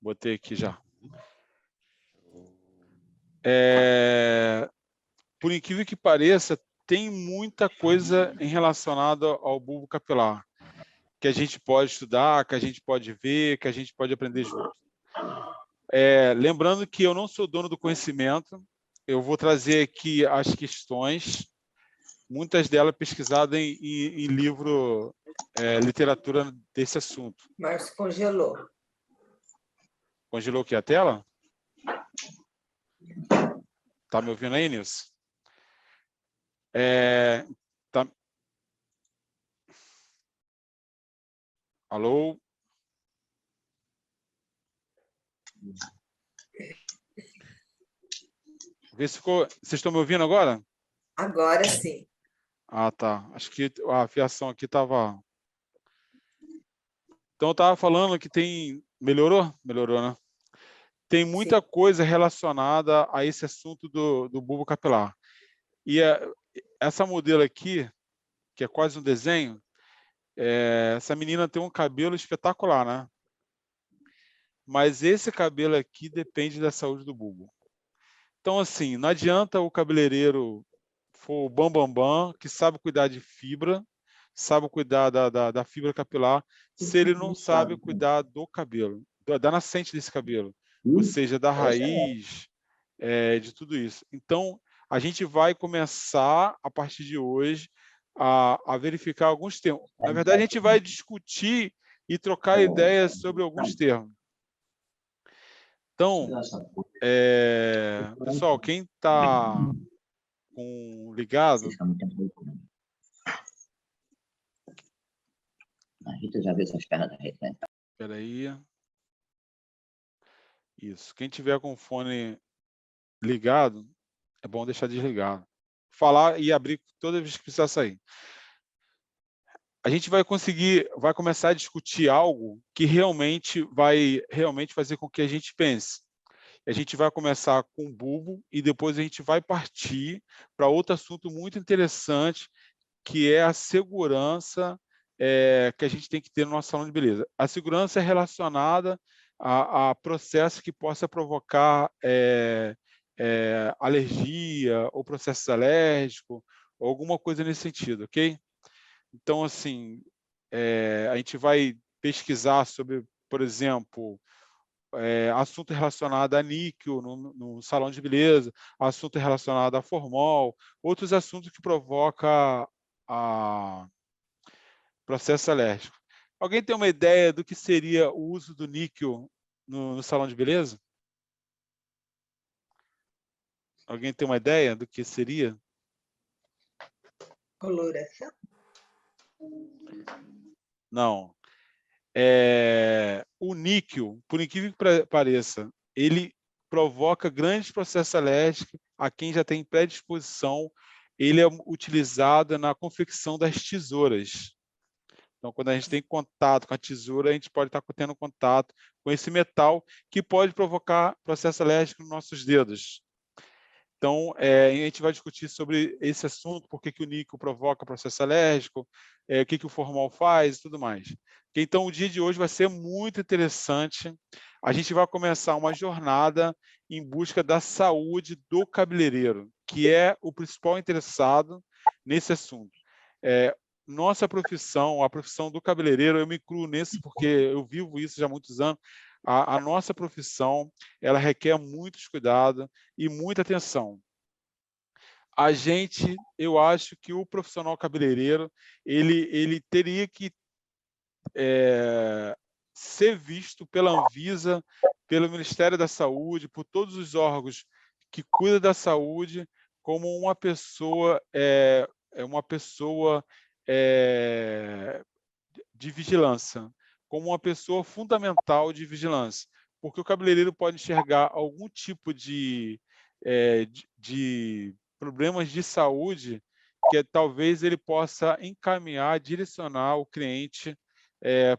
Botei aqui já. Por incrível que pareça, tem muita coisa em relacionada ao bulbo capilar que a gente pode estudar, que a gente pode ver, que a gente pode aprender junto. Lembrando que eu não sou dono do conhecimento, eu vou trazer aqui as questões, muitas delas pesquisadas em livro, literatura desse assunto. Márcio congelou. Congelou aqui a tela? Tá me ouvindo aí, Nilson? Tá... Alô? Vê se ficou... Vocês estão me ouvindo agora? Agora sim. Ah, tá. Acho que a fiação aqui estava... Então, eu estava falando que tem... Melhorou? Melhorou, né? Tem muita coisa relacionada a esse assunto do bulbo capilar. E essa modelo aqui, que é quase um desenho, essa menina tem um cabelo espetacular, né? Mas esse cabelo aqui depende da saúde do bulbo. Então, assim, não adianta o cabeleireiro for o bambambam, que sabe cuidar de fibra, sabe cuidar da fibra capilar, se ele não sabe cuidar do cabelo, da nascente desse cabelo, ou seja, da raiz, de tudo isso. Então, a gente vai começar, a partir de hoje, a verificar alguns termos. Na verdade, a gente vai discutir e trocar ideias sobre alguns termos. Então, pessoal, quem está ligado... A Rita já viu essas pernas da Rita, né? Espera aí. Isso. Quem tiver com o fone ligado, é bom deixar desligado. Falar e abrir toda vez que precisar sair. A gente vai começar a discutir algo que vai fazer com que a gente pense. A gente vai começar com o bulbo e depois a gente vai partir para outro assunto muito interessante, que é a segurança que a gente tem que ter no nosso salão de beleza. A segurança é relacionada a processo que possa provocar alergia ou processos alérgicos, ou alguma coisa nesse sentido, ok? Então, assim, a gente vai pesquisar sobre, por exemplo, assunto relacionado a níquel no salão de beleza, assunto relacionado a formol, outros assuntos que provocam processo alérgico. Alguém tem uma ideia do que seria o uso do níquel no salão de beleza? Alguém tem uma ideia do que seria? Coloração? Não. O níquel, por incrível que pareça, ele provoca grandes processos alérgicos a quem já tem predisposição. Ele é utilizado na confecção das tesouras. Então, quando a gente tem contato com a tesoura, a gente pode estar tendo contato com esse metal que pode provocar processo alérgico nos nossos dedos. Então, a gente vai discutir sobre esse assunto, por que o níquel provoca processo alérgico, o que o formol faz e tudo mais. Então, o dia de hoje vai ser muito interessante. A gente vai começar uma jornada em busca da saúde do cabeleireiro, que é o principal interessado nesse assunto. Nossa profissão, a profissão do cabeleireiro, eu me incluo nesse porque eu vivo isso já há muitos anos. A nossa profissão, ela requer muitos cuidados e muita atenção. Eu acho que o profissional cabeleireiro, ele teria que ser visto pela Anvisa, pelo Ministério da Saúde, por todos os órgãos que cuidam da saúde, como uma pessoa de vigilância, como uma pessoa fundamental de vigilância, porque o cabeleireiro pode enxergar algum tipo de problemas de saúde que talvez ele possa encaminhar, direcionar o cliente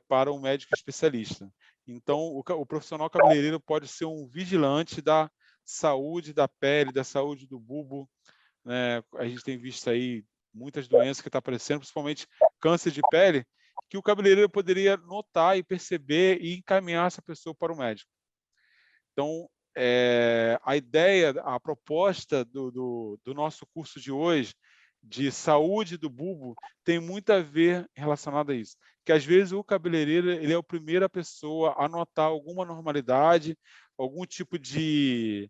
para um médico especialista. Então, o profissional cabeleireiro pode ser um vigilante da saúde da pele, da saúde do bulbo, né? A gente tem visto aí muitas doenças que estão aparecendo, principalmente câncer de pele, que o cabeleireiro poderia notar e perceber e encaminhar essa pessoa para o médico. Então, a ideia, a proposta do nosso curso de hoje, de saúde do bulbo, tem muito a ver relacionado a isso. Que às vezes o cabeleireiro ele é a primeira pessoa a notar alguma anormalidade, algum tipo de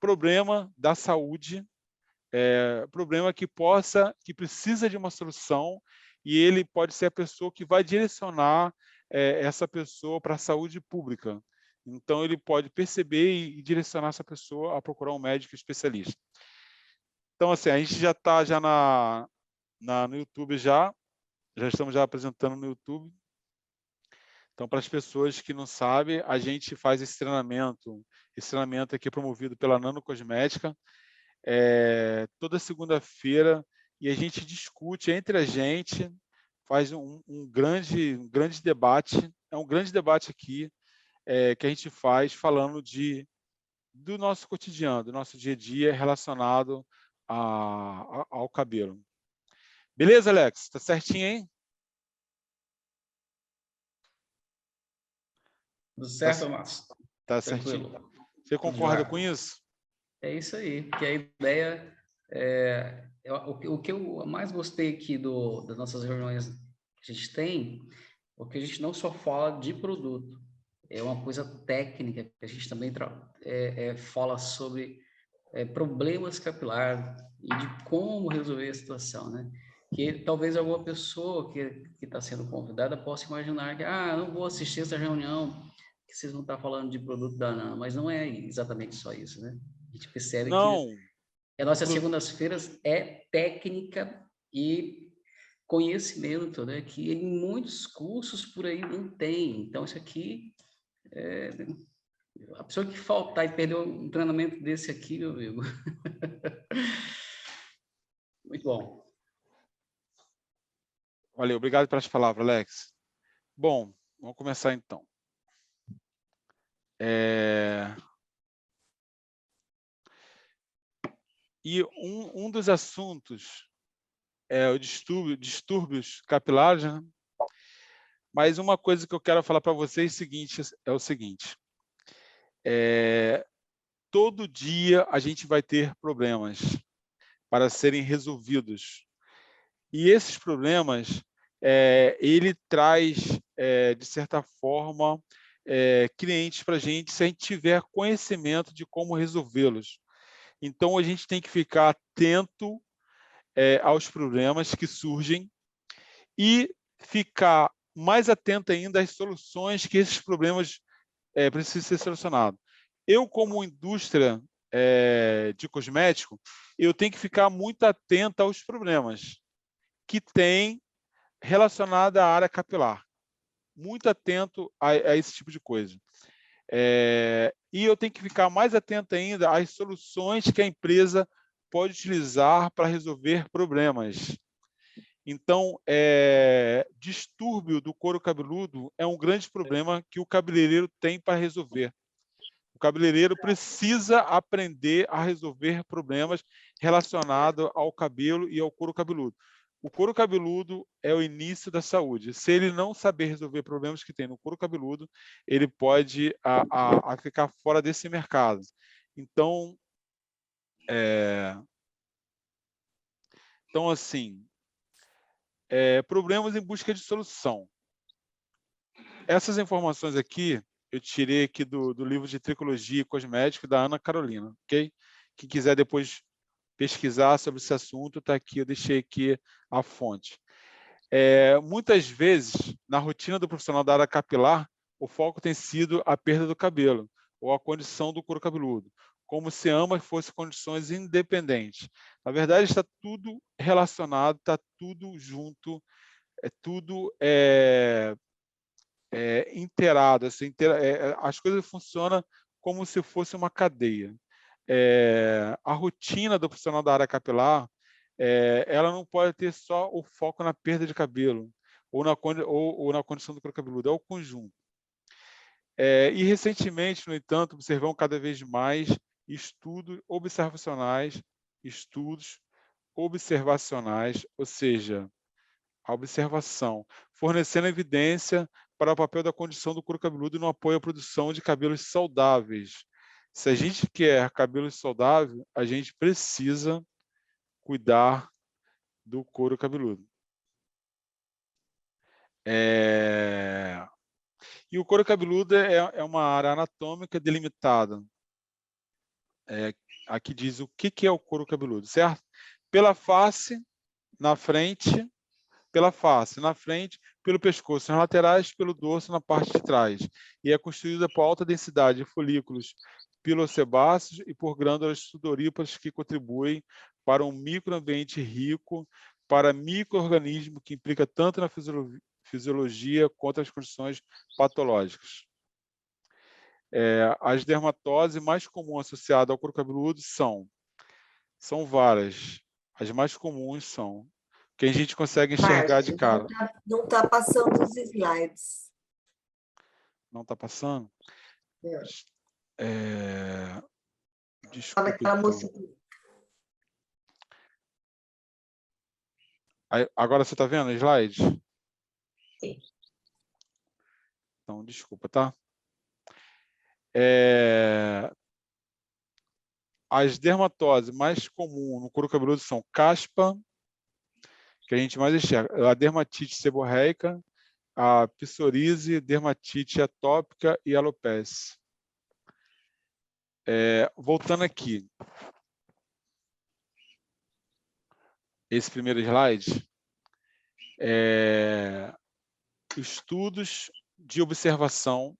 problema da saúde, problema que precisa de uma solução, e ele pode ser a pessoa que vai direcionar essa pessoa para a saúde pública. Então, ele pode perceber e direcionar essa pessoa a procurar um médico especialista. Então, assim, a gente já está no YouTube já estamos já apresentando no YouTube. Então, para as pessoas que não sabem, a gente faz esse treinamento aqui é promovido pela Nano Cosmética, toda segunda-feira, e a gente discute entre a gente, faz um grande debate, é um grande debate aqui, que a gente faz falando do nosso cotidiano, do nosso dia a dia relacionado ao cabelo. Beleza, Alex? Tá certinho, hein? Tudo certo, Márcio? Tá Tranquilo. certinho. Você concorda com isso? É isso aí, porque a ideia o que eu mais gostei aqui das nossas reuniões que a gente tem, porque a gente não só fala de produto, é uma coisa técnica, que a gente também fala sobre problemas capilares e de como resolver a situação, né? Que talvez alguma pessoa que está sendo convidada possa imaginar que, não vou assistir essa reunião, que vocês vão estar falando de produto da Nano, mas não é exatamente só isso, né? A gente percebe que as nossas segundas-feiras é técnica e conhecimento, né? Que em muitos cursos por aí não tem. Então, isso aqui, a pessoa que faltar e perder um treinamento desse aqui, meu amigo. Muito bom. Valeu, obrigado pelas palavras, Alex. Bom, vamos começar então. E um dos assuntos é o distúrbios capilares, né? Mas uma coisa que eu quero falar para vocês é o seguinte: todo dia a gente vai ter problemas para serem resolvidos. E esses problemas, ele traz, de certa forma, clientes para a gente, se a gente tiver conhecimento de como resolvê-los. Então, a gente tem que ficar atento aos problemas que surgem e ficar mais atento ainda às soluções que esses problemas precisam ser solucionados. Eu, como indústria de cosmético, eu tenho que ficar muito atento aos problemas que tem relacionado à área capilar. Muito atento a esse tipo de coisa. E eu tenho que ficar mais atento ainda às soluções que a empresa pode utilizar para resolver problemas. Então, distúrbio do couro cabeludo é um grande problema que o cabeleireiro tem para resolver. O cabeleireiro precisa aprender a resolver problemas relacionados ao cabelo e ao couro cabeludo. O couro cabeludo é o início da saúde. Se ele não saber resolver problemas que tem no couro cabeludo, ele pode ficar fora desse mercado. Então, assim, problemas em busca de solução. Essas informações aqui, eu tirei aqui do livro de Tricologia e Cosmético da Ana Carolina, ok? Quem quiser depois pesquisar sobre esse assunto, está aqui, eu deixei aqui a fonte. Muitas vezes, na rotina do profissional da área capilar, o foco tem sido a perda do cabelo ou a condição do couro cabeludo, como se ambas fossem condições independentes. Na verdade, está tudo relacionado, está tudo junto, tudo inteirado. Assim, as coisas funcionam como se fosse uma cadeia. A rotina do profissional da área capilar, ela não pode ter só o foco na perda de cabelo ou na condição do couro cabeludo, é o conjunto. E recentemente, no entanto, observamos cada vez mais estudos observacionais, ou seja, a observação, fornecendo evidência para o papel da condição do couro cabeludo no apoio à produção de cabelos saudáveis. Se a gente quer cabelos saudáveis, a gente precisa cuidar do couro cabeludo. E o couro cabeludo é uma área anatômica delimitada. Aqui diz o que é o couro cabeludo, certo? Pela face, na frente, pelo pescoço, nas laterais, pelo dorso, na parte de trás. E é constituída por alta densidade de folículos pilosebáceos e por glândulas sudoríparas que contribuem para um microambiente rico para micro-organismos que implica tanto na fisiologia quanto as condições patológicas. As dermatoses mais comuns associadas ao couro cabeludo são várias. As mais comuns são que a gente consegue enxergar de cara. Não está passando os slides. Não está passando? Desculpa, então. Agora você está vendo o slide? Sim. Então, desculpa, tá? As dermatoses mais comuns no couro cabeludo são caspa, que a gente mais enxerga, a dermatite seborreica, a psoríase, dermatite atópica e alopecia. Voltando aqui. Esse primeiro slide. Estudos de observação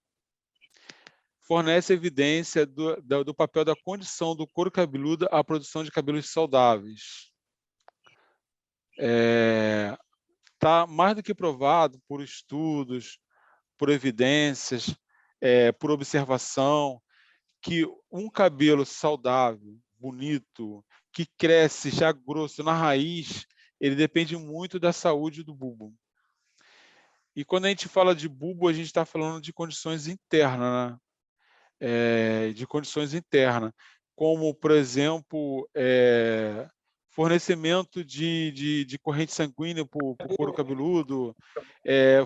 fornecem evidência do papel da condição do couro cabeludo à produção de cabelos saudáveis. Está mais do que provado por estudos, por evidências, por observação, que um cabelo saudável, bonito, que cresce já grosso na raiz, ele depende muito da saúde do bulbo. E quando a gente fala de bulbo, a gente está falando de condições internas, né? De condições internas, como, por exemplo, fornecimento de corrente sanguínea para o couro cabeludo,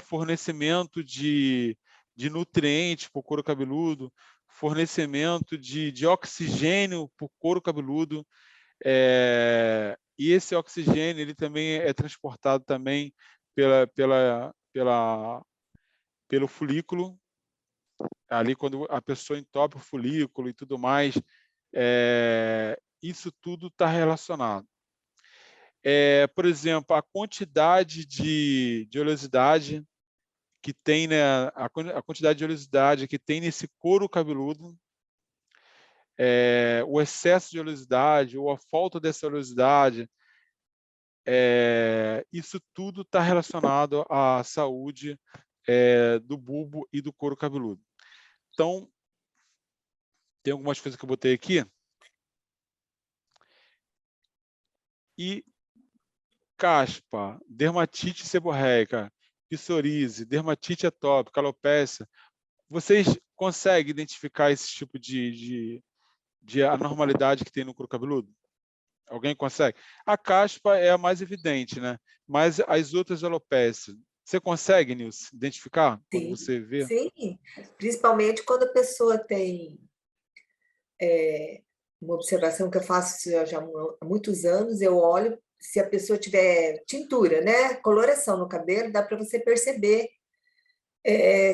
fornecimento de nutrientes para o couro cabeludo, fornecimento de oxigênio para o couro cabeludo, e esse oxigênio ele também é transportado também pelo folículo, ali quando a pessoa entope o folículo e tudo mais, isso tudo está relacionado. Por exemplo, a quantidade de oleosidade que tem, né, a quantidade de oleosidade que tem nesse couro cabeludo, o excesso de oleosidade ou a falta dessa oleosidade, isso tudo está relacionado à saúde do bulbo e do couro cabeludo. Então, tem algumas coisas que eu botei aqui. E caspa, dermatite seborreica, psoríase, dermatite atópica, alopecia, vocês conseguem identificar esse tipo de anormalidade que tem no couro cabeludo? Alguém consegue? A caspa é a mais evidente, né? Mas as outras alopécias, você consegue, Nilce, identificar quando você vê? Sim, principalmente quando a pessoa tem uma observação que eu faço já há muitos anos, eu olho, se a pessoa tiver tintura, né, coloração no cabelo, dá para você perceber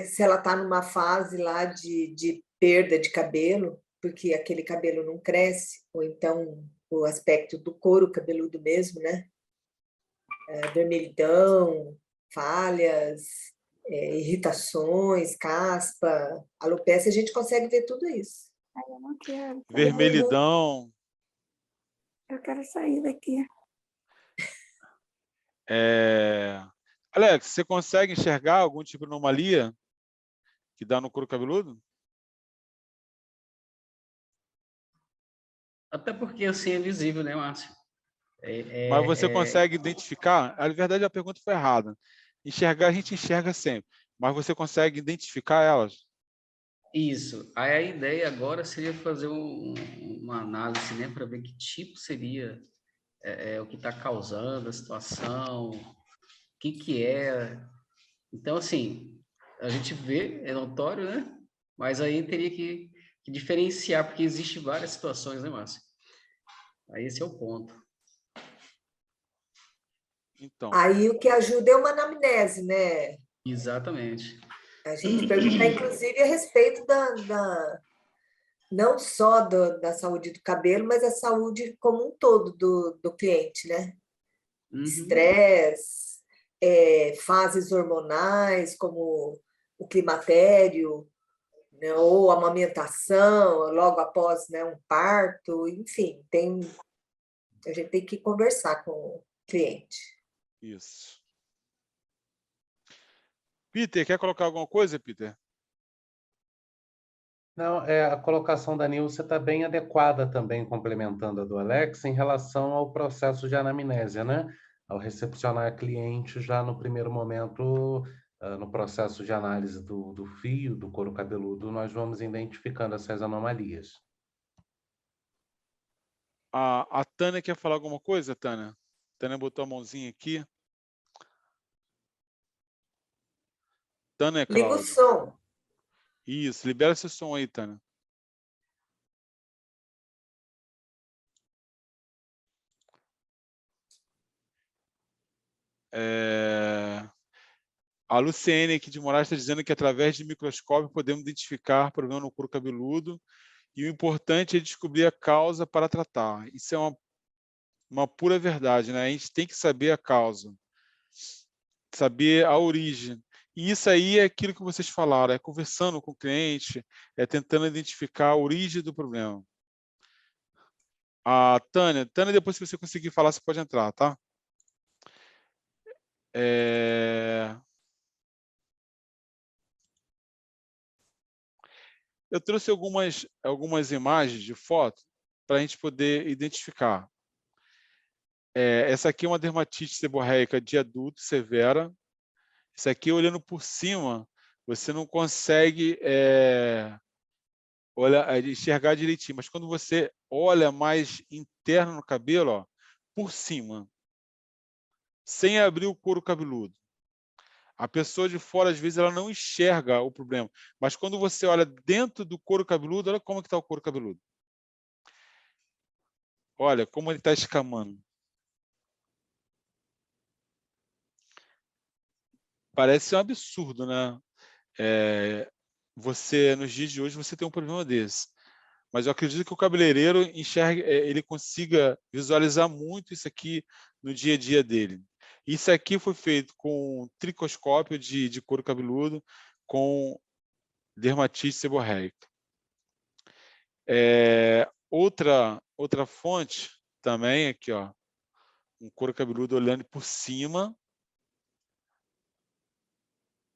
se ela está numa fase lá de perda de cabelo, porque aquele cabelo não cresce, ou então o aspecto do couro cabeludo mesmo, né? Vermelhidão, falhas, irritações, caspa, alopecia, a gente consegue ver tudo isso. Eu não quero. Vermelhidão. Eu quero sair daqui. Alex, você consegue enxergar algum tipo de anomalia que dá no couro cabeludo? Até porque assim é visível, né, Márcio? Mas você consegue identificar? Na verdade, a pergunta foi errada. Enxergar, a gente enxerga sempre. Mas você consegue identificar elas? Isso. Aí a ideia agora seria fazer uma análise, né, para ver que tipo seria o que está causando a situação, o que é. Então, assim, a gente vê, é notório, né? Mas aí teria que diferenciar, porque existem várias situações, né, Márcio? Aí esse é o ponto. Então, Aí o que ajuda é uma anamnese, né? Exatamente. A gente perguntar, inclusive, a respeito não só da saúde do cabelo, mas a saúde como um todo do cliente, né? Uhum. Estresse, fases hormonais, como o climatério, né? Ou amamentação, logo após, né, um parto, enfim, a gente tem que conversar com o cliente. isso. Peter, quer colocar alguma coisa, Peter? Não, a colocação da Nilce está bem adequada também, complementando a do Alex, em relação ao processo de anamnésia, né? Ao recepcionar a cliente já no primeiro momento, no processo de análise do fio, do couro cabeludo, nós vamos identificando essas anomalias. A Tânia quer falar alguma coisa, Tânia? Tânia botou a mãozinha aqui. Tânia, Liga o Cláudia. som. Isso, libera esse som aí, Tânia. A Luciene aqui de Moraes está dizendo que através de microscópio podemos identificar problema no couro cabeludo e o importante é descobrir a causa para tratar. Isso é uma pura verdade, né? A gente tem que saber a causa, saber a origem. E isso aí é aquilo que vocês falaram, é conversando com o cliente, é tentando identificar a origem do problema. A Tânia, depois se você conseguir falar, você pode entrar, tá? Eu trouxe algumas imagens de foto para a gente poder identificar. Essa aqui é uma dermatite seborreica de adulto severa. Isso aqui, olhando por cima, você não consegue enxergar direitinho, mas quando você olha mais interno no cabelo, ó, por cima, sem abrir o couro cabeludo, a pessoa de fora, às vezes, ela não enxerga o problema, mas quando você olha dentro do couro cabeludo, olha como está o couro cabeludo. Olha como ele está escamando. Parece um absurdo, né? Você, nos dias de hoje, você tem um problema desse. Mas eu acredito que o cabeleireiro enxergue, ele consiga visualizar muito isso aqui no dia a dia dele. Isso aqui foi feito com tricoscópio de couro cabeludo, com dermatite seborreica. Outra fonte também aqui, ó, um couro cabeludo olhando por cima,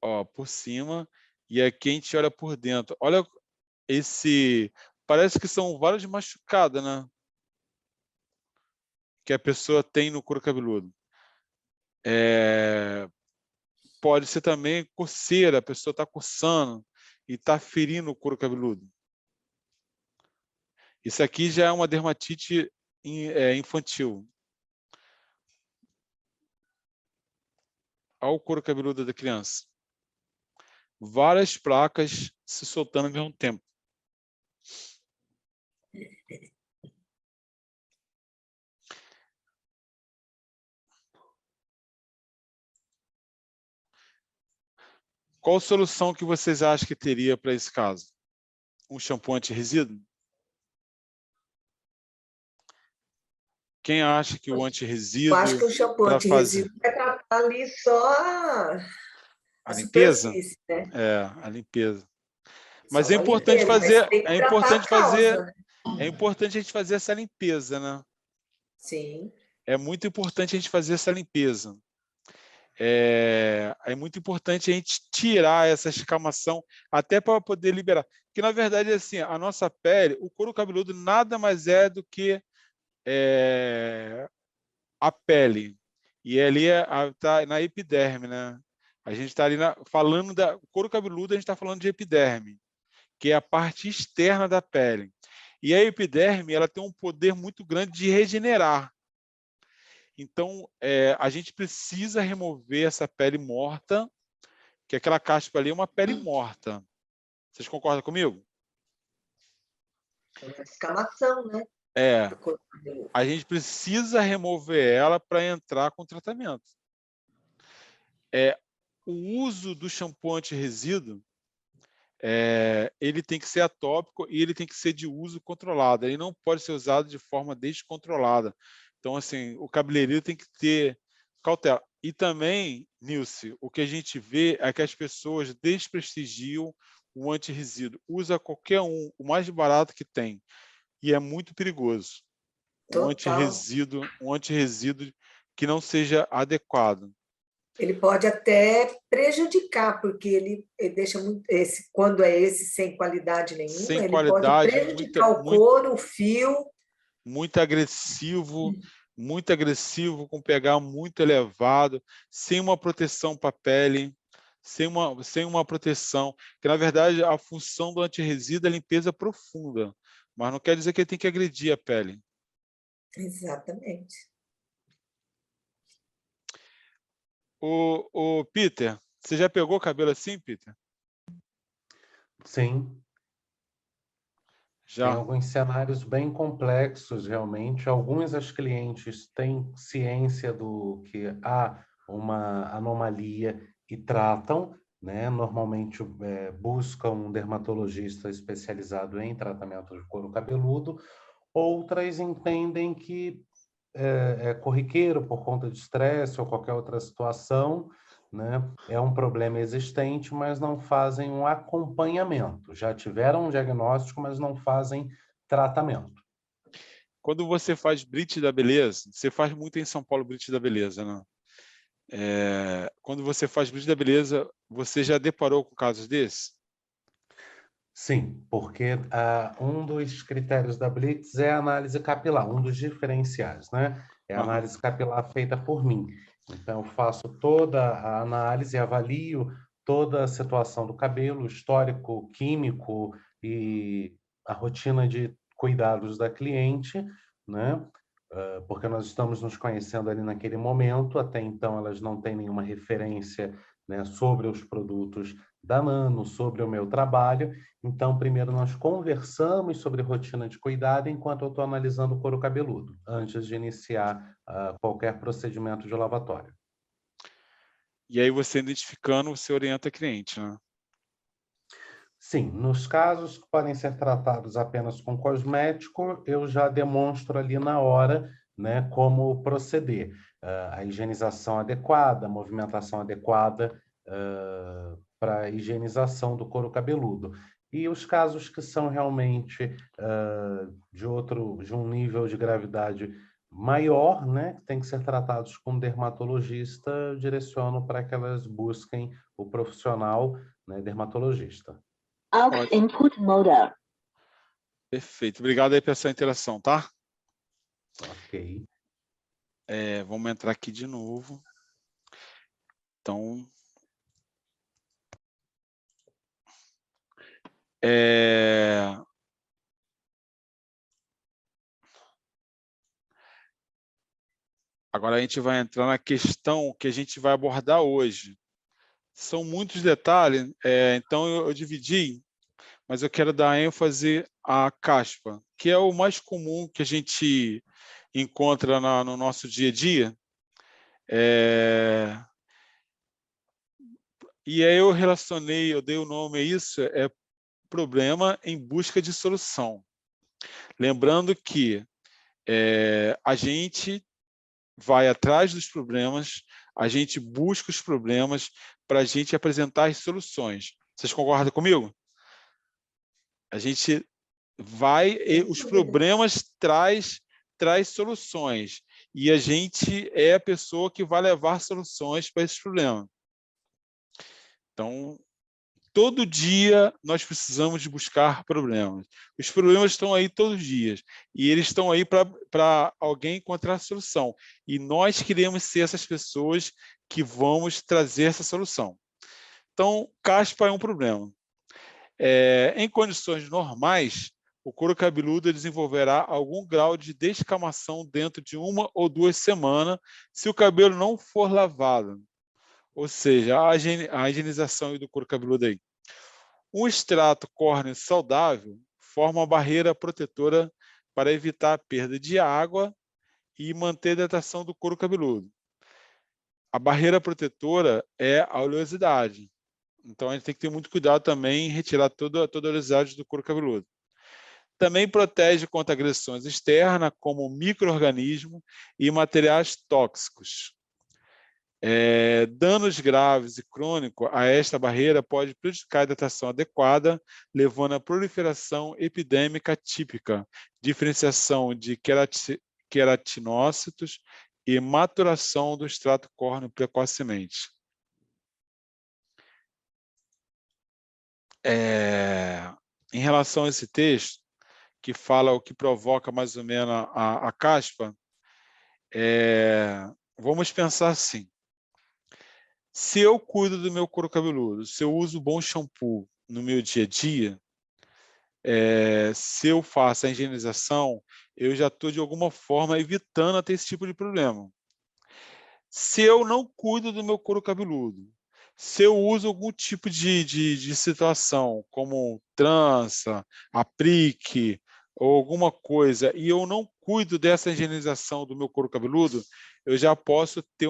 ó, por cima, e aqui a gente olha por dentro. Olha parece que são várias machucadas, né? Que a pessoa tem no couro cabeludo. Pode ser também coceira, a pessoa está coçando e está ferindo o couro cabeludo. Isso aqui já é uma dermatite infantil. Olha o couro cabeludo da criança. Várias placas se soltando ao mesmo tempo. Qual solução que vocês acham que teria para esse caso? Um shampoo anti-resíduo? Quem acha que o Eu anti-resíduo acho que o shampoo para fazer anti-resíduo vai tratar ali só a limpeza? superfície, né? A limpeza. Mas Só é uma importante limpeza, mas fazer, tem que tratar a causa, né? é importante a gente fazer essa limpeza, né? Sim. É muito importante a gente fazer essa limpeza. É muito importante a gente tirar essa escamação até para poder liberar. Porque, na verdade, assim, a nossa pele, o couro cabeludo nada mais é do que a pele. E ali está na epiderme, né? A gente está ali falando da couro cabeludo, a gente está falando de epiderme, que é a parte externa da pele. E a epiderme, ela tem um poder muito grande de regenerar. Então, a gente precisa remover essa pele morta que aquela caspa ali é uma pele morta. Vocês concordam comigo? É uma descamação, né? É. Do couro cabeludo. A gente precisa remover ela para entrar com o tratamento. O uso do shampoo anti-resíduo, ele tem que ser atópico e ele tem que ser de uso controlado. Ele não pode ser usado de forma descontrolada. Então, assim, o cabeleireiro tem que ter cautela. E também, Nilce, o que a gente vê é que as pessoas desprestigiam o anti-resíduo. Usa qualquer um, o mais barato que tem. E é muito perigoso. Um anti-resíduo que não seja adequado. Ele pode até prejudicar, porque ele deixa muito, quando é esse sem qualidade nenhuma, Sem ele qualidade, pode prejudicar o couro, o fio. Muito agressivo, com pH muito elevado, sem uma proteção para a pele, sem uma proteção. Que, na verdade, a função do anti-resíduo é limpeza profunda, mas não quer dizer que ele tem que agredir a pele. Exatamente. O Peter, você já pegou cabelo assim, Peter? Sim. Já. Tem alguns cenários bem complexos, realmente. Alguns as clientes têm ciência do que há uma anomalia e tratam, né? Normalmente buscam um dermatologista especializado em tratamento de couro cabeludo. Outras entendem que é corriqueiro por conta de estresse ou qualquer outra situação, né? É um problema existente, mas não fazem um acompanhamento. Já tiveram um diagnóstico, mas não fazem tratamento. Quando você faz Brite da Beleza, você faz muito em São Paulo Brite da Beleza, né? Quando você faz Brite da Beleza, você já deparou com casos desses? Sim, porque um dos critérios da Blitz é a análise capilar, um dos diferenciais, né? É a análise capilar feita por mim. Então, eu faço toda a análise, avalio toda a situação do cabelo, o histórico químico e a rotina de cuidados da cliente, né? Porque nós estamos nos conhecendo ali naquele momento, até então elas não têm nenhuma referência, né, sobre os produtos da Nano, sobre o meu trabalho. Então, primeiro nós conversamos sobre rotina de cuidado enquanto eu estou analisando o couro cabeludo, antes de iniciar qualquer procedimento de lavatório. E aí, você identificando, você orienta a cliente, né? Sim, nos casos que podem ser tratados apenas com cosmético, eu já demonstro ali na hora, né, como proceder. A higienização adequada, a movimentação adequada para a higienização do couro cabeludo. E os casos que são realmente de um nível de gravidade maior, né, que tem que ser tratados com um dermatologista, eu direciono para que elas busquem o profissional, né, dermatologista. Aux input mode. Perfeito. Obrigado aí pela sua interação, tá? Ok. Vamos entrar aqui de novo. Então, agora a gente vai entrar na questão que a gente vai abordar hoje. São muitos detalhes, então eu dividi, mas eu quero dar ênfase à caspa, que é o mais comum que a gente encontra no nosso dia a dia. E aí eu dei o nome a isso, problema em busca de solução. Lembrando que a gente vai atrás dos problemas, a gente busca os problemas para a gente apresentar as soluções. Vocês concordam comigo? A gente vai, os problemas traz soluções, e a gente é a pessoa que vai levar soluções para esses problemas. Então, todo dia nós precisamos de buscar problemas. Os problemas estão aí todos os dias, e eles estão aí para alguém encontrar a solução. E nós queremos ser essas pessoas que vamos trazer essa solução. Então, caspa é um problema. Em condições normais, o couro cabeludo desenvolverá algum grau de descamação dentro de 1 ou 2 semanas, se o cabelo não for lavado. ou seja, a higienização do couro cabeludo aí. Um extrato córneo saudável forma uma barreira protetora para evitar a perda de água e manter a hidratação do couro cabeludo. A barreira protetora é a oleosidade. Então, a gente tem que ter muito cuidado também em retirar toda a oleosidade do couro cabeludo. Também protege contra agressões externas, como micro-organismos e materiais tóxicos. Danos graves e crônicos a esta barreira pode prejudicar a hidratação adequada, levando à proliferação epidêmica típica, diferenciação de queratinócitos e maturação do extrato córneo precocemente. Em relação a esse texto, que fala o que provoca mais ou menos a caspa, vamos pensar assim. Se eu cuido do meu couro cabeludo, se eu uso bom shampoo no meu dia a dia, se eu faço a higienização, eu já estou, de alguma forma, evitando ter esse tipo de problema. Se eu não cuido do meu couro cabeludo, se eu uso algum tipo de situação, como trança, aplique, ou alguma coisa, e eu não cuido dessa higienização do meu couro cabeludo, eu já posso ter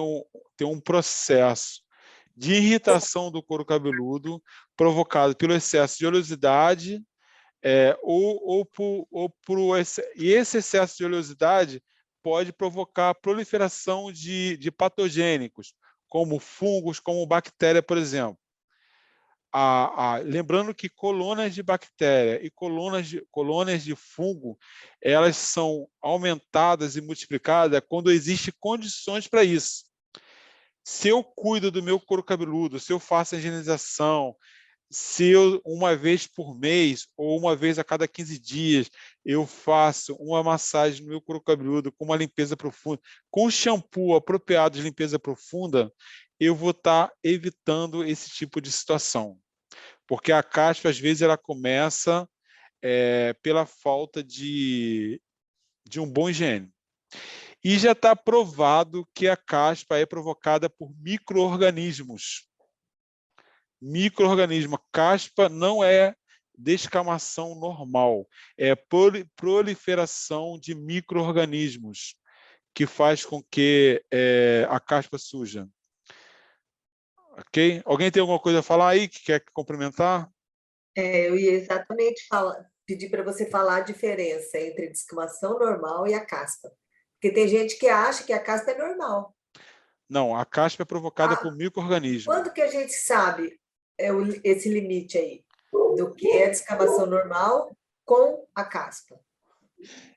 um processo de irritação do couro cabeludo provocado pelo excesso de oleosidade, e esse excesso de oleosidade pode provocar a proliferação de patogênicos, como fungos, como bactéria, por exemplo. Lembrando que colônias de bactéria e colônias de fungo, elas são aumentadas e multiplicadas quando existem condições para isso. Se eu cuido do meu couro cabeludo, se eu faço a higienização, se eu, uma vez por mês ou uma vez a cada 15 dias, eu faço uma massagem no meu couro cabeludo com uma limpeza profunda, com shampoo apropriado de limpeza profunda, eu vou estar evitando esse tipo de situação. Porque a caspa, às vezes, ela começa pela falta de um bom higiene. E já está provado que a caspa é provocada por micro-organismos. Micro-organismo. Caspa não é descamação normal, é proliferação de micro-organismos que faz com que a caspa suja. Ok? Alguém tem alguma coisa a falar aí que quer complementar? Eu ia exatamente pedir para você falar a diferença entre a descamação normal e a caspa. Porque tem gente que acha que a caspa é normal. Não, a caspa é provocada por micro-organismo. Quando que a gente sabe esse limite aí do que é descamação normal com a caspa?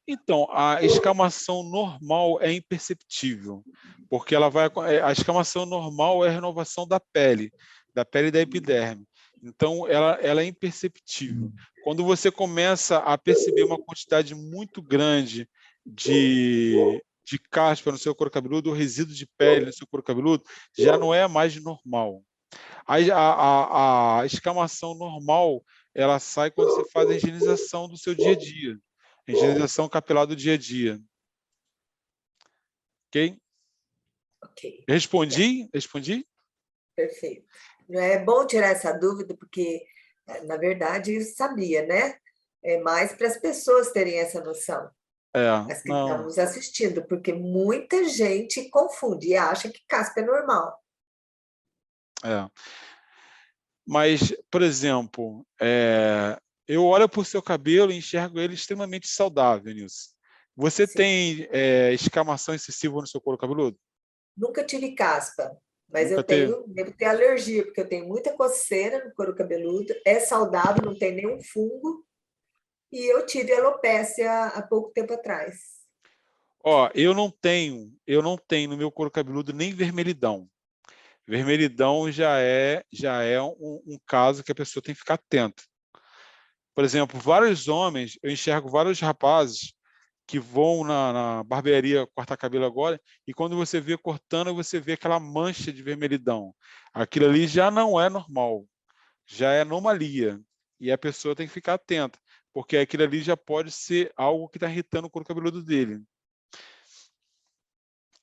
Então, a escamação normal é imperceptível, porque a escamação normal é a renovação da pele da epiderme. Então, ela é imperceptível. Quando você começa a perceber uma quantidade muito grande de caspa no seu couro cabeludo, ou resíduo de pele no seu couro cabeludo, já não é mais normal. A escamação normal, ela sai quando você faz a higienização do seu dia a dia. Higienização capilar do dia a dia. Ok? Ok. Respondi? Respondi? Perfeito. É bom tirar essa dúvida, porque, na verdade, eu sabia, né? É mais para as pessoas terem essa noção. As que estão nos assistindo, porque muita gente confunde e acha que caspa é normal. Mas, por exemplo, eu olho para o seu cabelo e enxergo ele extremamente saudável, Nilson. Você Sim. tem escamação excessiva no seu couro cabeludo? Nunca tive caspa, mas Nunca devo ter alergia, porque eu tenho muita coceira no couro cabeludo, é saudável, não tem nenhum fungo, e eu tive alopécia há pouco tempo atrás. Eu não tenho no meu couro cabeludo nem vermelhidão. Vermelhidão já é um caso que a pessoa tem que ficar atenta. Por exemplo, vários homens, eu enxergo vários rapazes que vão na barbearia cortar cabelo agora, e quando você vê cortando, você vê aquela mancha de vermelhidão. Aquilo ali já não é normal, já é anomalia. E a pessoa tem que ficar atenta, porque aquilo ali já pode ser algo que está irritando o couro cabeludo dele.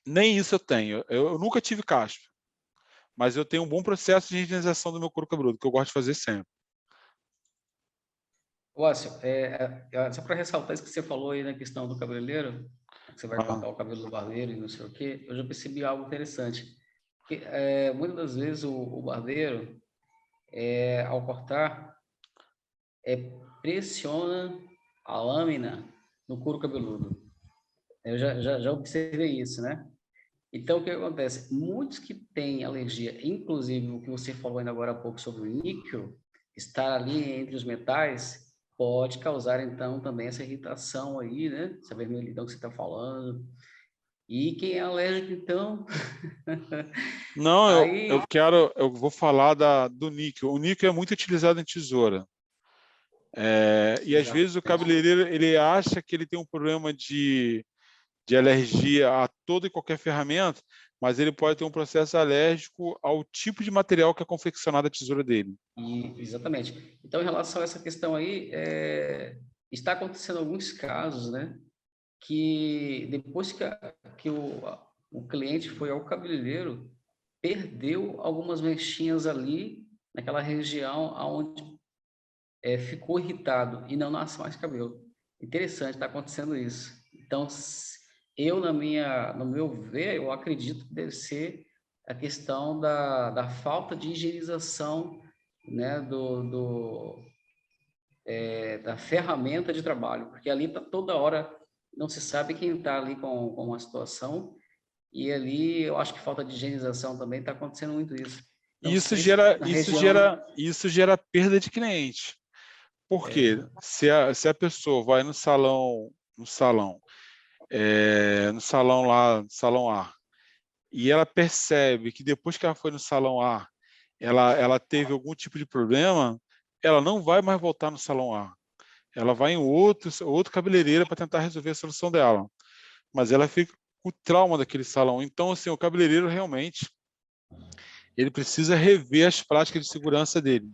Nem isso eu tenho. Eu nunca tive caspa. mas eu tenho um bom processo de higienização do meu couro cabeludo, que eu gosto de fazer sempre. Ócio, só para ressaltar isso que você falou aí na questão do cabeleireiro, que você vai cortar o cabelo do barbeiro e não sei o quê, eu já percebi algo interessante. Porque, muitas das vezes o barbeiro, ao cortar, pressiona a lâmina no couro cabeludo. Eu já observei isso, né? Então, o que acontece? Muitos que têm alergia, inclusive o que você falou ainda agora há pouco sobre o níquel, estar ali entre os metais, pode causar, então, também essa irritação aí, né? Essa vermelhidão que você está falando. E quem é alérgico, então... Não, aí... eu vou falar do níquel. O níquel é muito utilizado em tesoura. E às vezes o cabeleireiro ele acha que ele tem um problema de alergia a toda e qualquer ferramenta, mas ele pode ter um processo alérgico ao tipo de material que é confeccionado a tesoura dele. Exatamente. Então, em relação a essa questão aí, está acontecendo alguns casos, né? Que depois que o cliente foi ao cabeleireiro, perdeu algumas mechinhas ali, naquela região onde ficou irritado e não nasce mais cabelo. Interessante, está acontecendo isso. Então, no meu ver, eu acredito que deve ser a questão da falta de higienização, né, da ferramenta de trabalho, porque ali está toda hora, não se sabe quem está ali com uma situação, e ali eu acho que falta de higienização também, está acontecendo muito isso. Não sei se na região... Isso gera perda de cliente. Por quê? Se a pessoa vai no salão lá, no salão A, e ela percebe que depois que ela foi no salão A, ela teve algum tipo de problema, ela não vai mais voltar no salão A. Ela vai em outro cabeleireiro para tentar resolver a solução dela. Mas ela fica com o trauma daquele salão. Então, assim, o cabeleireiro realmente ele precisa rever as práticas de segurança dele.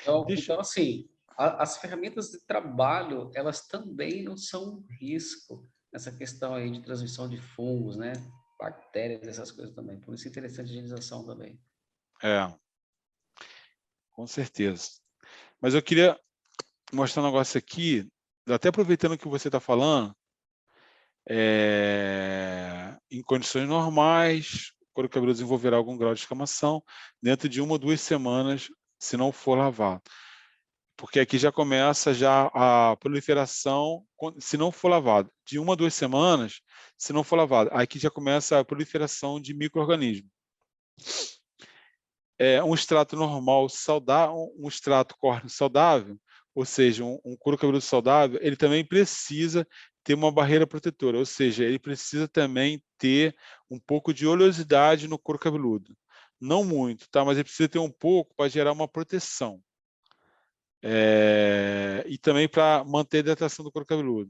Então assim, as ferramentas de trabalho, elas também não são um risco nessa questão aí de transmissão de fungos, né? Bactérias, essas coisas também. Por isso é interessante a higienização também. Com certeza. Mas eu queria mostrar um negócio aqui, até aproveitando o que você está falando, em condições normais, o couro cabeludo desenvolverá algum grau de escamação dentro de 1 ou 2 semanas, se não for lavado. Porque aqui já começa a proliferação, se não for lavado. De 1 a 2 semanas, se não for lavado. Aqui já começa a proliferação de micro-organismos. Um extrato normal saudável, um extrato córneo saudável, ou seja, um couro cabeludo saudável, ele também precisa ter uma barreira protetora, ou seja, ele precisa também ter um pouco de oleosidade no couro cabeludo. Não muito, tá? Mas ele precisa ter um pouco para gerar uma proteção. E também para manter a hidratação do couro cabeludo.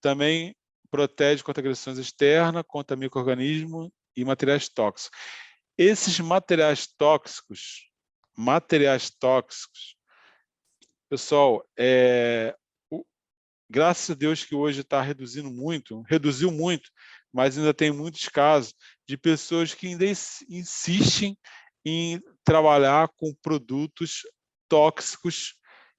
Também protege contra agressões externas, contra micro-organismos e materiais tóxicos. Esses materiais tóxicos, pessoal, graças a Deus que hoje está reduziu muito, mas ainda tem muitos casos de pessoas que ainda insistem em trabalhar com produtos tóxicos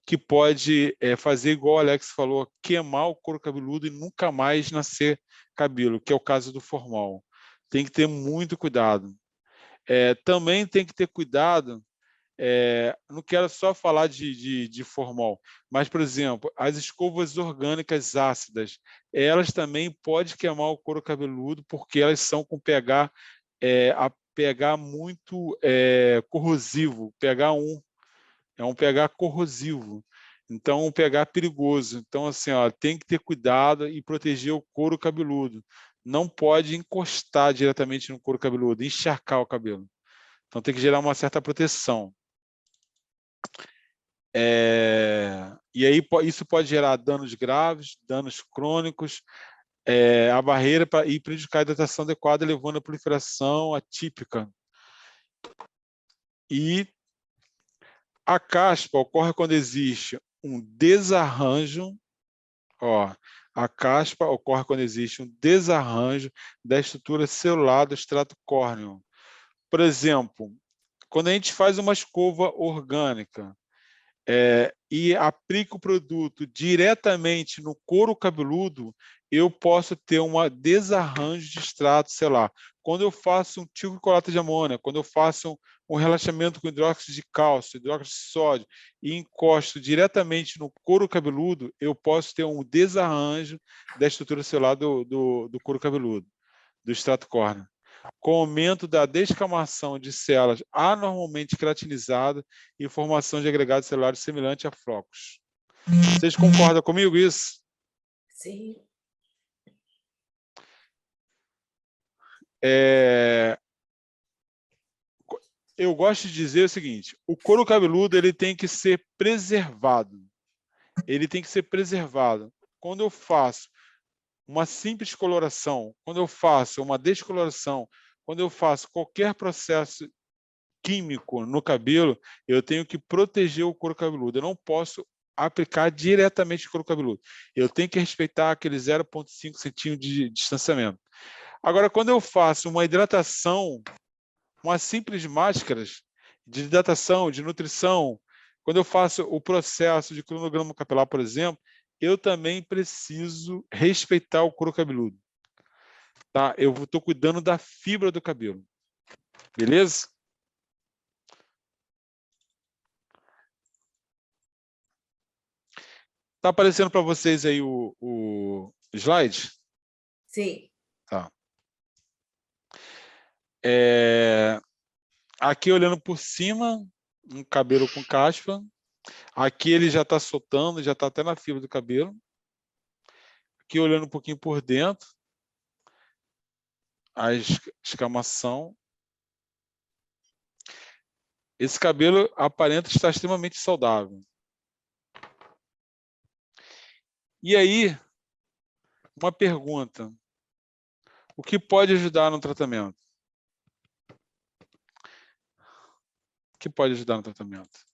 que pode fazer, igual o Alex falou, queimar o couro cabeludo e nunca mais nascer cabelo, que é o caso do formol. Tem que ter muito cuidado. Também tem que ter cuidado, não quero só falar de formol, mas, por exemplo, as escovas orgânicas ácidas, elas também podem queimar o couro cabeludo, porque elas são com pH, pH muito corrosivo, pH 1, é um pH corrosivo, então um pH perigoso. Então, assim, tem que ter cuidado e proteger o couro cabeludo. Não pode encostar diretamente no couro cabeludo, encharcar o cabelo. Então tem que gerar uma certa proteção. E aí isso pode gerar danos graves, danos crônicos, a barreira e prejudicar a hidratação adequada, levando à proliferação atípica. E a caspa ocorre quando existe um desarranjo, A caspa ocorre quando existe um desarranjo da estrutura celular do extrato córneo. Por exemplo, quando a gente faz uma escova orgânica e aplica o produto diretamente no couro cabeludo, eu posso ter um desarranjo de extrato celular. Quando eu faço um tilcolato de amônia, quando eu faço um relaxamento com hidróxido de cálcio, hidróxido de sódio, e encosto diretamente no couro cabeludo, eu posso ter um desarranjo da estrutura celular do couro cabeludo, do extrato córneo, com aumento da descamação de células anormalmente queratinizadas e formação de agregados celulares semelhante a flocos. Vocês concordam comigo isso? Sim. Eu gosto de dizer o seguinte: o couro cabeludo ele tem que ser preservado. Ele tem que ser preservado. Quando eu faço uma simples coloração, quando eu faço uma descoloração, quando eu faço qualquer processo químico no cabelo, eu tenho que proteger o couro cabeludo. Eu não posso aplicar diretamente o couro cabeludo. Eu tenho que respeitar aquele 0,5 centímetro de distanciamento. Agora, quando eu faço uma hidratação, umas simples máscaras de hidratação, de nutrição, quando eu faço o processo de cronograma capilar, por exemplo, eu também preciso respeitar o couro cabeludo. Tá? Eu estou cuidando da fibra do cabelo. Beleza? Está aparecendo para vocês aí o slide? Sim. Tá. Aqui olhando por cima, um cabelo com caspa. Aqui ele já está soltando, já está até na fibra do cabelo. Aqui olhando um pouquinho por dentro, a escamação. Esse cabelo aparenta estar extremamente saudável. E aí, uma pergunta. O que pode ajudar no tratamento? O que pode ajudar no tratamento?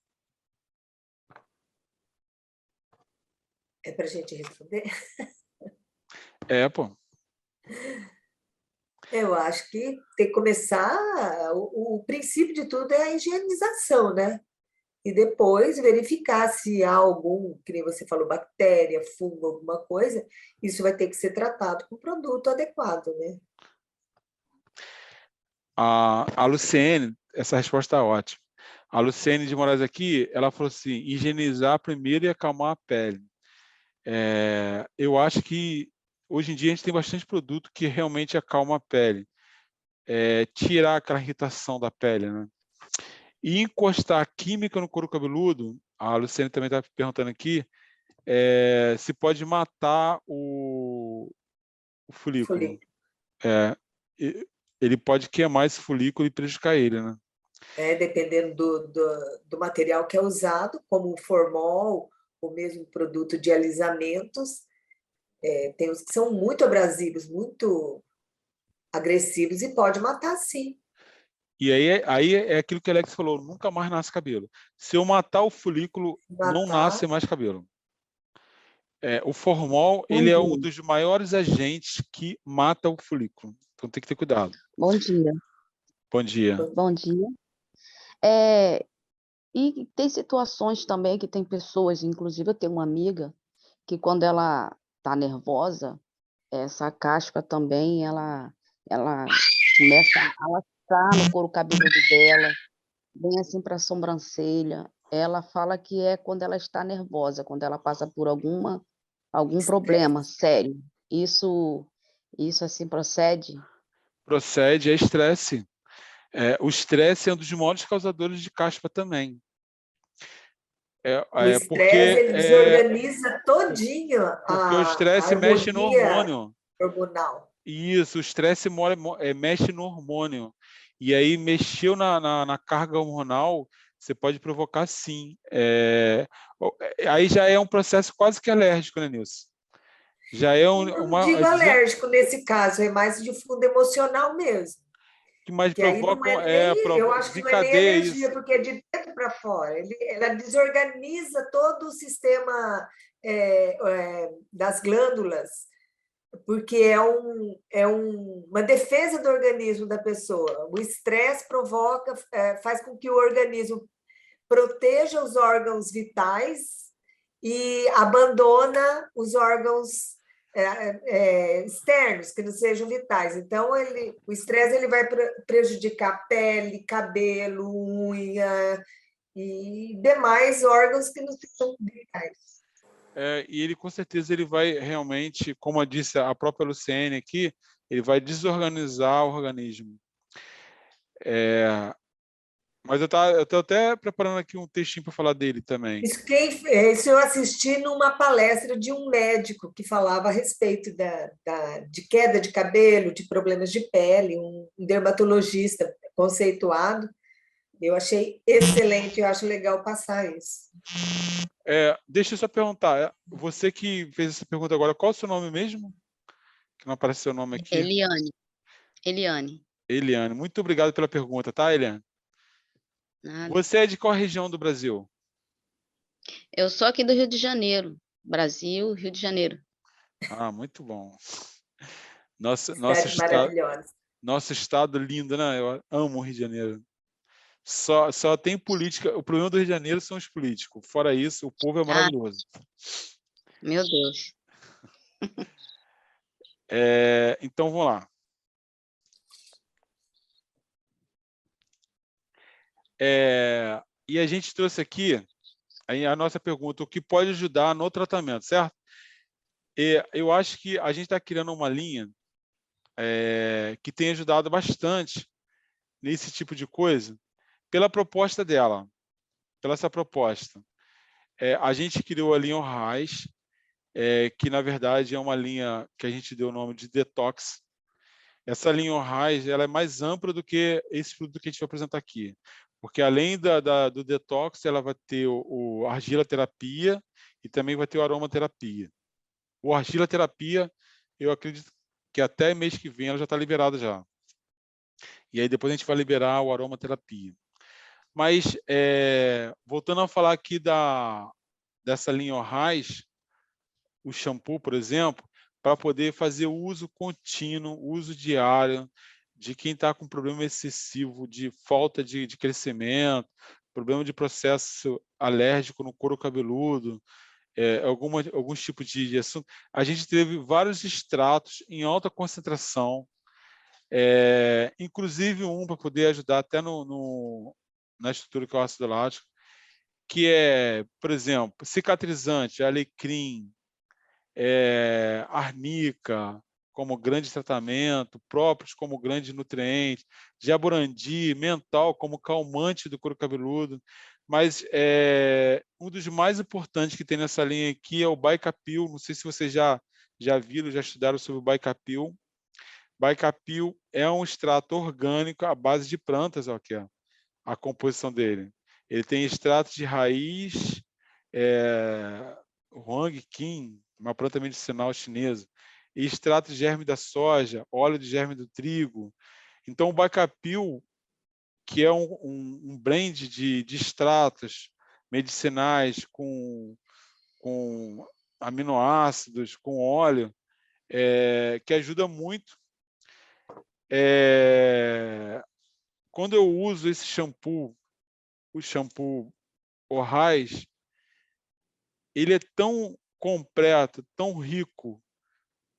É para a gente responder? Pô. Eu acho que tem que começar, o princípio de tudo é a higienização, né? E depois verificar se há algum, que nem você falou, bactéria, fungo, alguma coisa, isso vai ter que ser tratado com produto adequado, né? A Luciene, essa resposta é ótima. A Luciene de Moraes aqui, ela falou assim, higienizar primeiro e acalmar a pele. Eu acho que hoje em dia a gente tem bastante produto que realmente acalma a pele. Tirar aquela irritação da pele, né? E encostar química no couro cabeludo, a Luciene também está perguntando aqui, se pode matar o folículo. Ele pode queimar esse folículo e prejudicar ele, né? Dependendo do material que é usado, como o formol, o mesmo produto de alisamentos, tem os que são muito abrasivos, muito agressivos e pode matar, sim. E aí é aquilo que a Alex falou, nunca mais nasce cabelo. Se eu matar o folículo, não nasce mais cabelo. O formol, ele é um dos maiores agentes que mata o folículo. Então tem que ter cuidado. Bom dia. Bom dia. Bom dia. E tem situações também que tem pessoas, inclusive eu tenho uma amiga, que quando ela está nervosa, essa caspa também, ela começa a alastrar no couro cabeludo dela, bem assim para a sobrancelha. Ela fala que é quando ela está nervosa, quando ela passa por algum problema sério. Isso assim procede? Procede, é estresse. O estresse é um dos maiores causadores de caspa também. O estresse, ele desorganiza todinho porque o estresse mexe no hormônio. Hormonal. Isso, o estresse mexe no hormônio. E aí, mexeu na carga hormonal, você pode provocar, sim. Aí já é um processo quase que alérgico, né, Nilson? Já é Não digo alérgico nesse caso, é mais de fundo emocional mesmo. mais Que aí não provocam é nem, eu acho que não é nem desencadeia energia, isso. porque é de dentro para fora. Ela desorganiza todo o sistema das glândulas, porque uma defesa do organismo da pessoa. O estresse provoca, faz com que o organismo proteja os órgãos vitais e abandona os órgãos externos, que não sejam vitais. Então, o estresse ele vai prejudicar pele, cabelo, unha e demais órgãos que não são vitais. E ele, com certeza, ele vai realmente, como disse a própria Luciene aqui, ele vai desorganizar o organismo. Mas eu estou até preparando aqui um textinho para falar dele também. Isso eu assisti numa palestra de um médico que falava a respeito de queda de cabelo, de problemas de pele, um dermatologista conceituado. Eu achei excelente, eu acho legal passar isso. Deixa eu só perguntar, você que fez essa pergunta agora, qual é o seu nome mesmo? Que não aparece seu nome aqui. Eliane. Eliane, muito obrigado pela pergunta, tá, Eliane? Nada. Você é de qual região do Brasil? Eu sou aqui do Rio de Janeiro, Brasil, Rio de Janeiro. Ah, muito bom. Nosso Cidade maravilhosa. Nosso estado lindo, né? Eu amo o Rio de Janeiro. Só tem política. O problema do Rio de Janeiro são os políticos. Fora isso, o povo é maravilhoso. Meu Deus. Então, vamos lá. E a gente trouxe aqui aí a nossa pergunta, o que pode ajudar no tratamento, certo? Eu acho que a gente está criando uma linha que tem ajudado bastante nesse tipo de coisa, pela proposta dela, pela essa proposta. A gente criou a linha Orrais, que na verdade é uma linha que a gente deu o nome de Detox. Essa linha Orrais, ela é mais ampla do que esse produto que a gente vai apresentar aqui, porque além do Detox, ela vai ter o argila terapia e também vai ter o aromaterapia. O argila terapia, eu acredito que até mês que vem ela já está liberada já. E aí depois a gente vai liberar o aromaterapia. Mas, voltando a falar aqui dessa linha Orrais, o shampoo, por exemplo, para poder fazer uso contínuo, uso diário, de quem está com problema excessivo de falta de crescimento, problema de processo alérgico no couro cabeludo, alguns tipos de assunto. A gente teve vários extratos em alta concentração, inclusive um para poder ajudar até na estrutura que é o ácido lático, que é, por exemplo, cicatrizante, alecrim, arnica como grande tratamento, próprios como grande nutriente, jaburandi, mental como calmante do couro cabeludo, mas um dos mais importantes que tem nessa linha aqui é o Baicapil. Não sei se vocês já viram, já estudaram sobre o Baicapil. Baicapil é um extrato orgânico à base de plantas, ó, aqui, ó, a composição dele. Ele tem extrato de raiz, Huang Qin, uma planta medicinal chinesa, e extrato de germe da soja, óleo de germe do trigo. Então, o Baicapil, que é um blend de extratos medicinais com aminoácidos, com óleo, que ajuda muito. Quando eu uso esse shampoo, o shampoo Orrais, ele é tão completo, tão rico,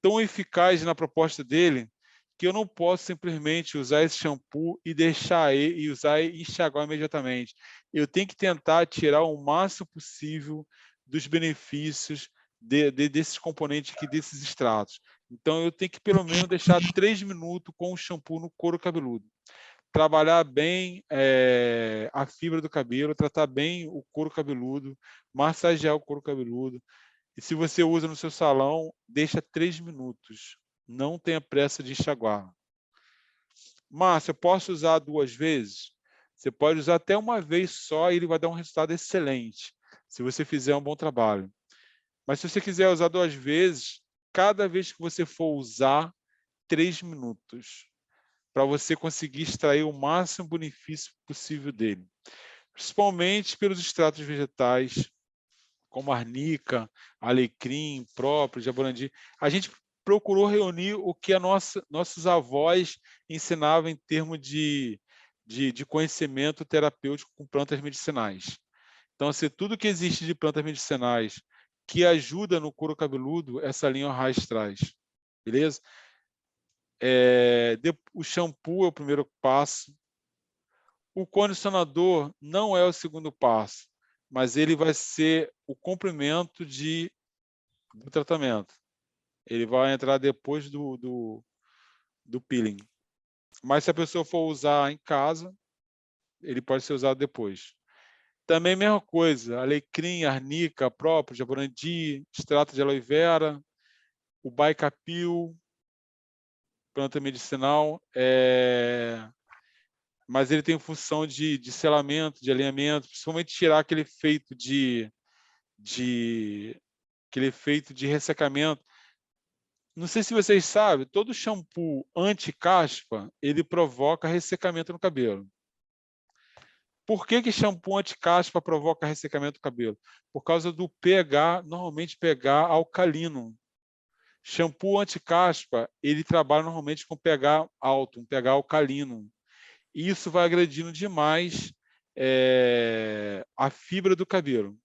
tão eficaz na proposta dele, que eu não posso simplesmente usar esse shampoo e deixar e usar e enxaguar imediatamente. Eu tenho que tentar tirar o máximo possível dos benefícios desses componentes aqui, desses extratos. Então, eu tenho que pelo menos deixar 3 minutos com o shampoo no couro cabeludo. Trabalhar bem a fibra do cabelo, tratar bem o couro cabeludo, massagear o couro cabeludo. E se você usa no seu salão, deixa 3 minutos. Não tenha pressa de enxaguar. Márcia, eu posso usar 2 vezes? Você pode usar até uma vez só e ele vai dar um resultado excelente, se você fizer um bom trabalho. Mas se você quiser usar 2 vezes, cada vez que você for usar, 3 minutos. para você conseguir extrair o máximo benefício possível dele. Principalmente pelos extratos vegetais, como arnica, alecrim, próprio, jaborandi. A gente procurou reunir o que nossos avós ensinavam em termos de conhecimento terapêutico com plantas medicinais. Então, assim, tudo que existe de plantas medicinais que ajuda no couro cabeludo, essa linha Raiz traz. Beleza? O shampoo é o primeiro passo. O condicionador não é o segundo passo, mas ele vai ser o complemento do tratamento. Ele vai entrar depois do peeling. Mas se a pessoa for usar em casa, ele pode ser usado depois. Também mesma coisa, alecrim, arnica, próprio, jaborandi, extrato de aloe vera, o baicapil, planta medicinal, mas ele tem função de selamento, de alinhamento, principalmente tirar aquele efeito aquele efeito de ressecamento. Não sei se vocês sabem, todo shampoo anti-caspa, ele provoca ressecamento no cabelo. Por que shampoo anti-caspa provoca ressecamento do cabelo? Por causa do pH, normalmente pH alcalino. Shampoo anti-caspa, ele trabalha normalmente com pH alto, um pH alcalino. E isso vai agredindo demais a fibra do cabelo.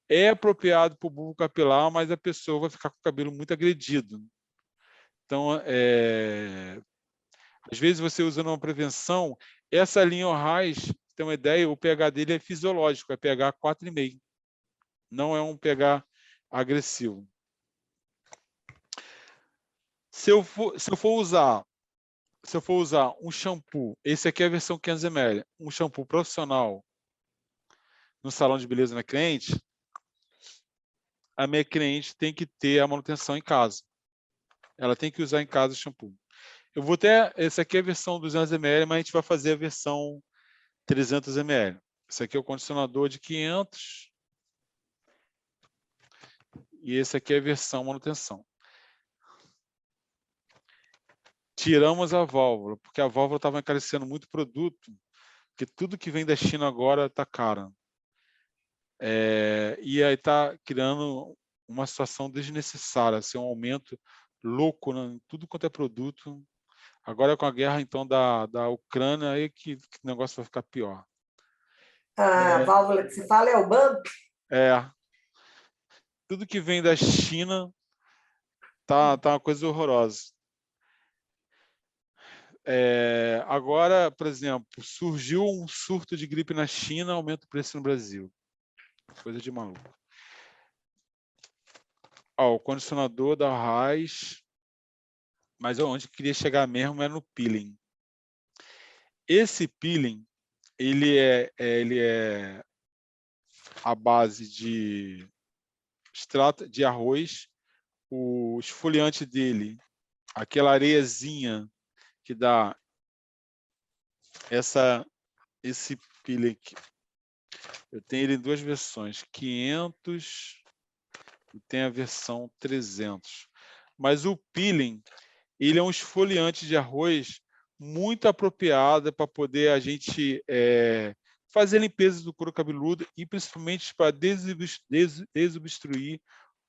É apropriado para o bulbo capilar, mas a pessoa vai ficar com o cabelo muito agredido. Então, às vezes você usa uma prevenção, essa linha Raiz, tem uma ideia, o pH dele é fisiológico, é pH 4,5. Não é um pH agressivo. Se eu for usar um shampoo, esse aqui é a versão 500 ml, um shampoo profissional no salão de beleza da minha cliente, a minha cliente tem que ter a manutenção em casa. Ela tem que usar em casa o shampoo. Eu vou ter, essa aqui é a versão 200 ml, mas a gente vai fazer a versão 300 ml. Esse aqui é o condicionador de 500 e esse aqui é a versão manutenção. Tiramos a válvula, porque a válvula estava encarecendo muito produto, porque tudo que vem da China agora está caro. E aí está criando uma situação desnecessária, assim, um aumento louco em tudo quanto é produto. Agora com a guerra então da Ucrânia, aí que o negócio vai ficar pior. A válvula que se fala é o bump? Tudo que vem da China tá uma coisa horrorosa. Agora, por exemplo, surgiu um surto de gripe na China, aumenta o preço no Brasil. Coisa de maluco. O condicionador da Raiz, mas onde eu queria chegar mesmo é no peeling. Esse peeling, ele é a base de extrato de arroz, o esfoliante dele, aquela areiazinha que dá esse peeling aqui. Eu tenho ele em duas versões, 500 e tem a versão 300. Mas o peeling, ele é um esfoliante de arroz muito apropriado para poder a gente fazer a limpeza do couro cabeludo e principalmente para desobstruir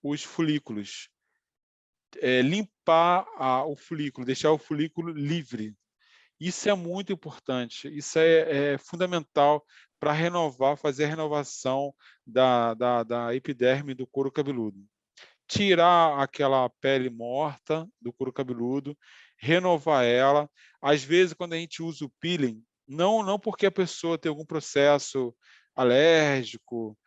os folículos. Limpar o folículo, deixar o folículo livre. Isso é muito importante, isso é fundamental para fazer a renovação da epiderme do couro cabeludo. Tirar aquela pele morta do couro cabeludo, renovar ela. Às vezes, quando a gente usa o peeling, não porque a pessoa tem algum processo alérgico,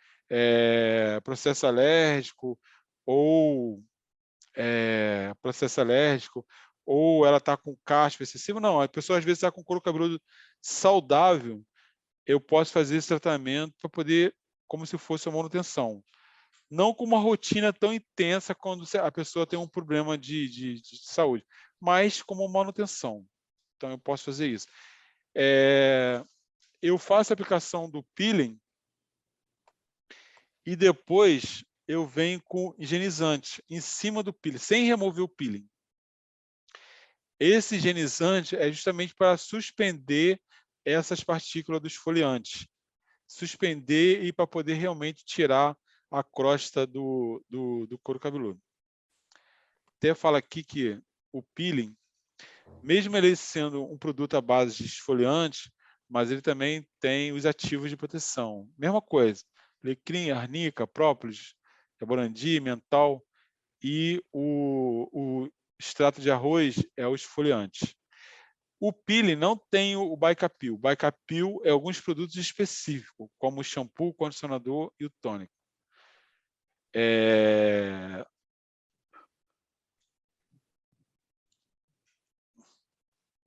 ou ela está com caspa excessiva, não. A pessoa às vezes está com couro cabeludo saudável, eu posso fazer esse tratamento para poder, como se fosse uma manutenção. Não com uma rotina tão intensa quando a pessoa tem um problema de saúde, mas como manutenção. Então, eu posso fazer isso. Eu faço a aplicação do peeling e depois eu venho com higienizante em cima do peeling, sem remover o peeling. Esse higienizante é justamente para suspender essas partículas do esfoliante. Suspender e para poder realmente tirar a crosta do couro cabeludo. Até fala aqui que o peeling, mesmo ele sendo um produto à base de esfoliante, mas ele também tem os ativos de proteção. Mesma coisa, alecrim, arnica, própolis, jaborandi, mental, e o extrato de arroz é o esfoliante. O peeling não tem o Bicapil. O Bicapil é alguns produtos específicos, como o shampoo, o condicionador e o tônico.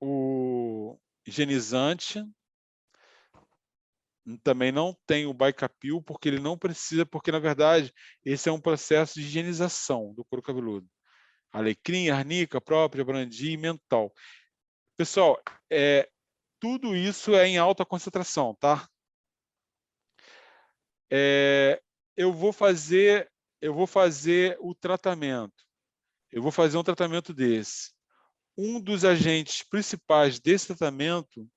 O higienizante também não tem o Bicapil, porque ele não precisa, porque, na verdade, esse é um processo de higienização do couro cabeludo. Alecrim, arnica, própria, brandi e mental. Pessoal, tudo isso é em alta concentração, tá? Eu vou fazer o tratamento. Eu vou fazer um tratamento desse. Um dos agentes principais desse tratamento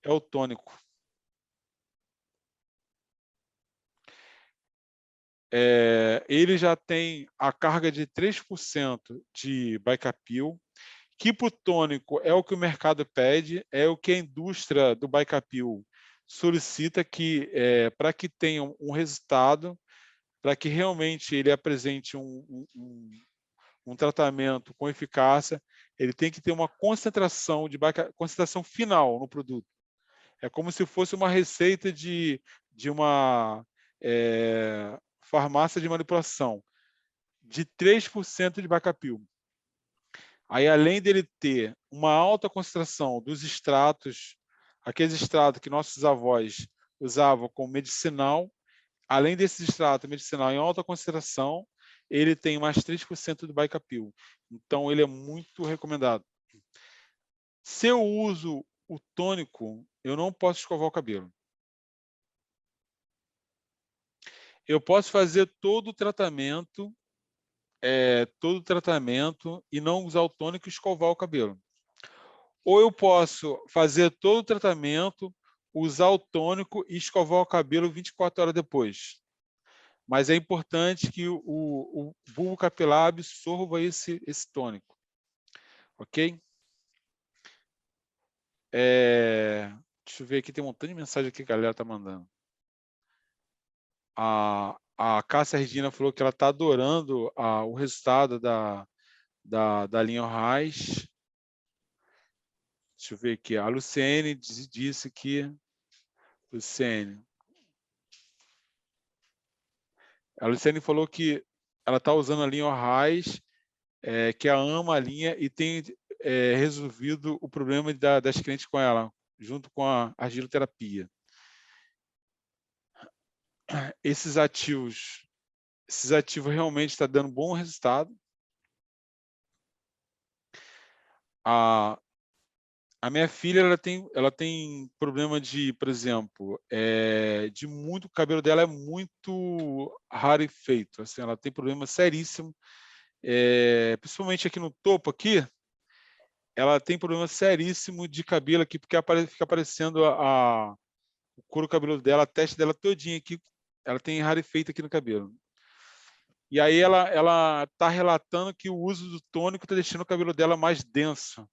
é o tônico. Ele já tem a carga de 3% de Bicapil, que para o tônico é o que o mercado pede, é o que a indústria do Bicapil solicita, que para que tenha um resultado, para que realmente ele apresente um tratamento com eficácia, ele tem que ter uma concentração concentração final no produto. É como se fosse uma receita de uma farmácia de manipulação, de 3% de Bicapil. Aí, além dele ter uma alta concentração dos extratos, aqueles extratos que nossos avós usavam como medicinal, além desse extrato medicinal em alta concentração, ele tem mais 3% do Bicapil. Então, ele é muito recomendado. Se eu uso o tônico, eu não posso escovar o cabelo. Eu posso fazer todo o tratamento e não usar o tônico e escovar o cabelo. Ou eu posso fazer todo o tratamento, usar o tônico e escovar o cabelo 24 horas depois. Mas é importante que o bulbo capilar absorva esse tônico. Ok? Deixa eu ver aqui, tem um montão de mensagem aqui que a galera está mandando. A Cássia Regina falou que ela está adorando o resultado da linha Raiz. Deixa eu ver aqui. A Luciene disse que... A Luciene falou que ela está usando a linha Raiz, que ela ama a linha e tem resolvido o problema das clientes com ela, junto com a argiloterapia. Esses ativos realmente estão dando bom resultado. A minha filha, ela tem problema de, por exemplo, o cabelo dela é muito rarefeito, assim, ela tem problema seríssimo, principalmente aqui no topo aqui, ela tem problema seríssimo de cabelo aqui, porque fica aparecendo o couro cabeludo dela, a testa dela todinha aqui, ela tem rarefeito aqui no cabelo. E aí ela está relatando que o uso do tônico está deixando o cabelo dela mais denso.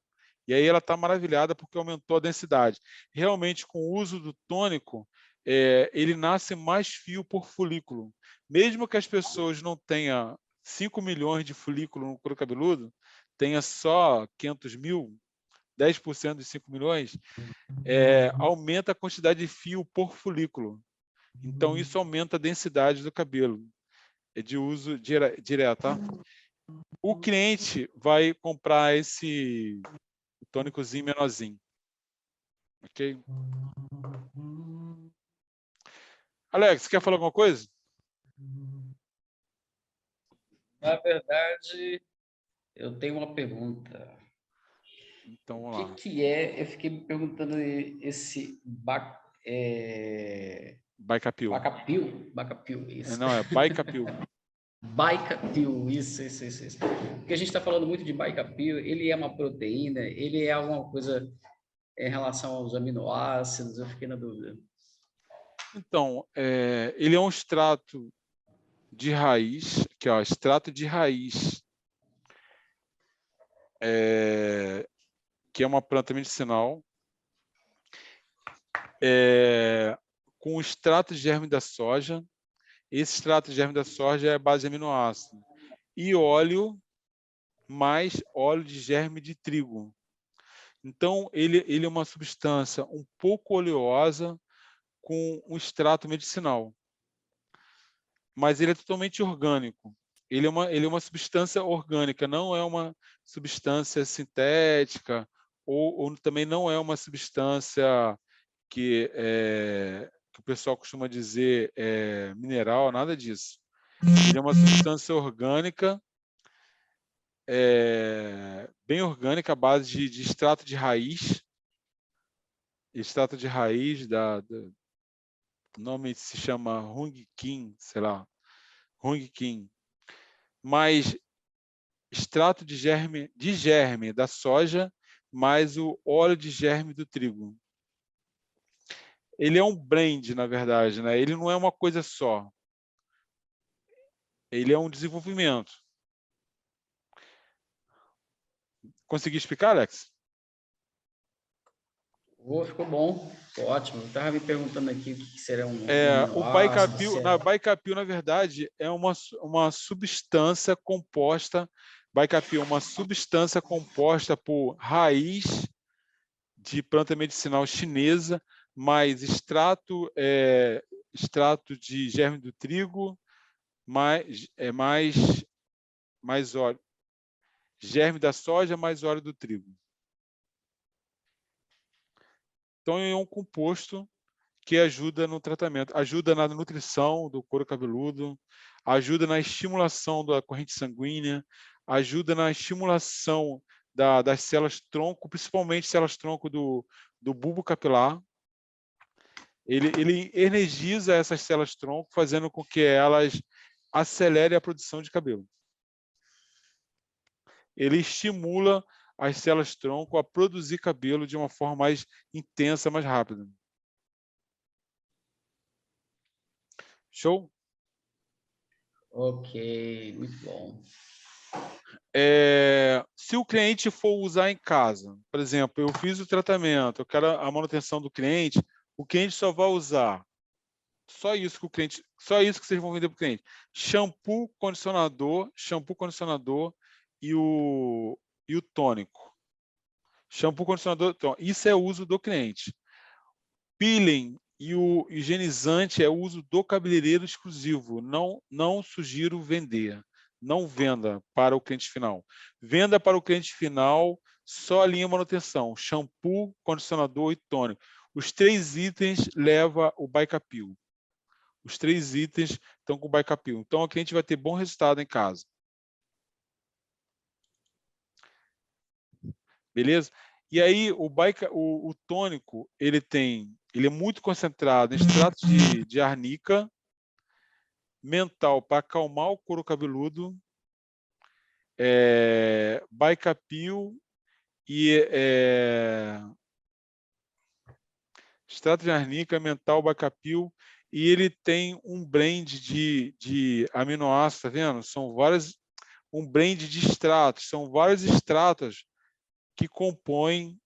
E aí ela está maravilhada porque aumentou a densidade. Realmente, com o uso do tônico, ele nasce mais fio por folículo. Mesmo que as pessoas não tenham 5 milhões de folículos no couro cabeludo, tenha só 500 mil, 10% dos 5 milhões, aumenta a quantidade de fio por folículo. Então, isso aumenta a densidade do cabelo. É de uso direto, tá? O cliente vai comprar esse tônicozinho menorzinho. Ok? Alex, quer falar alguma coisa? Na verdade, eu tenho uma pergunta. Então, vamos lá. O que é? Eu fiquei me perguntando esse Bicapil. Bacapil, isso. Não, é Bicapil. Bicapil, isso. Porque a gente está falando muito de Bicapil, ele é uma proteína, ele é alguma coisa em relação aos aminoácidos, eu fiquei na dúvida. Então, ele é um extrato de raiz, que é extrato de raiz, que é uma planta medicinal, com o extrato de germe da soja. Esse extrato de germe da soja é a base de aminoácido. E óleo mais óleo de germe de trigo. Então, ele é uma substância um pouco oleosa com um extrato medicinal. Mas ele é totalmente orgânico. Ele é uma substância orgânica, não é uma substância sintética ou também não é uma substância que o pessoal costuma dizer mineral, nada disso. Ele é uma substância orgânica, bem orgânica, à base de extrato de raiz. Extrato de raiz, o nome se chama Hung Kim, sei lá, Hung Kim. Mais extrato de germe da soja, mais o óleo de germe do trigo. Ele é um blend, na verdade, né? Ele não é uma coisa só. Ele é um desenvolvimento. Consegui explicar, Alex? Ficou bom, ficou ótimo. Eu estava me perguntando aqui o que será um O aminoácido. Bicapil, na verdade, é uma substância composta. Bicapil é uma substância composta por raiz de planta medicinal chinesa, mais extrato de germe do trigo, mais óleo, germe da soja mais óleo do trigo. Então é um composto que ajuda no tratamento, ajuda na nutrição do couro cabeludo, ajuda na estimulação da corrente sanguínea, ajuda na estimulação das células tronco, principalmente células tronco do bulbo capilar. Ele energiza essas células tronco, fazendo com que elas acelerem a produção de cabelo. Ele estimula as células tronco a produzir cabelo de uma forma mais intensa, mais rápida. Show? Ok, muito bom. Se o cliente for usar em casa, por exemplo, eu fiz o tratamento, eu quero a manutenção do cliente, o cliente só vai usar só isso que vocês vão vender para o cliente: shampoo, condicionador e o tônico. Shampoo, condicionador, isso é o uso do cliente. Peeling e o higienizante é o uso do cabeleireiro exclusivo. Não sugiro vender. Não venda para o cliente final. Venda para o cliente final só a linha manutenção: shampoo, condicionador e tônico. Os 3 itens levam o Bicapil. Os 3 itens estão com o Bicapil. Então, o cliente vai ter bom resultado em casa. Beleza? E aí, o tônico, ele é muito concentrado em extrato de arnica, mental para acalmar o couro cabeludo, Bicapil e extrato de arnica, mental, Bicapil, e ele tem um blend de aminoácidos, tá vendo? Um blend de extratos, são vários extratos que compõem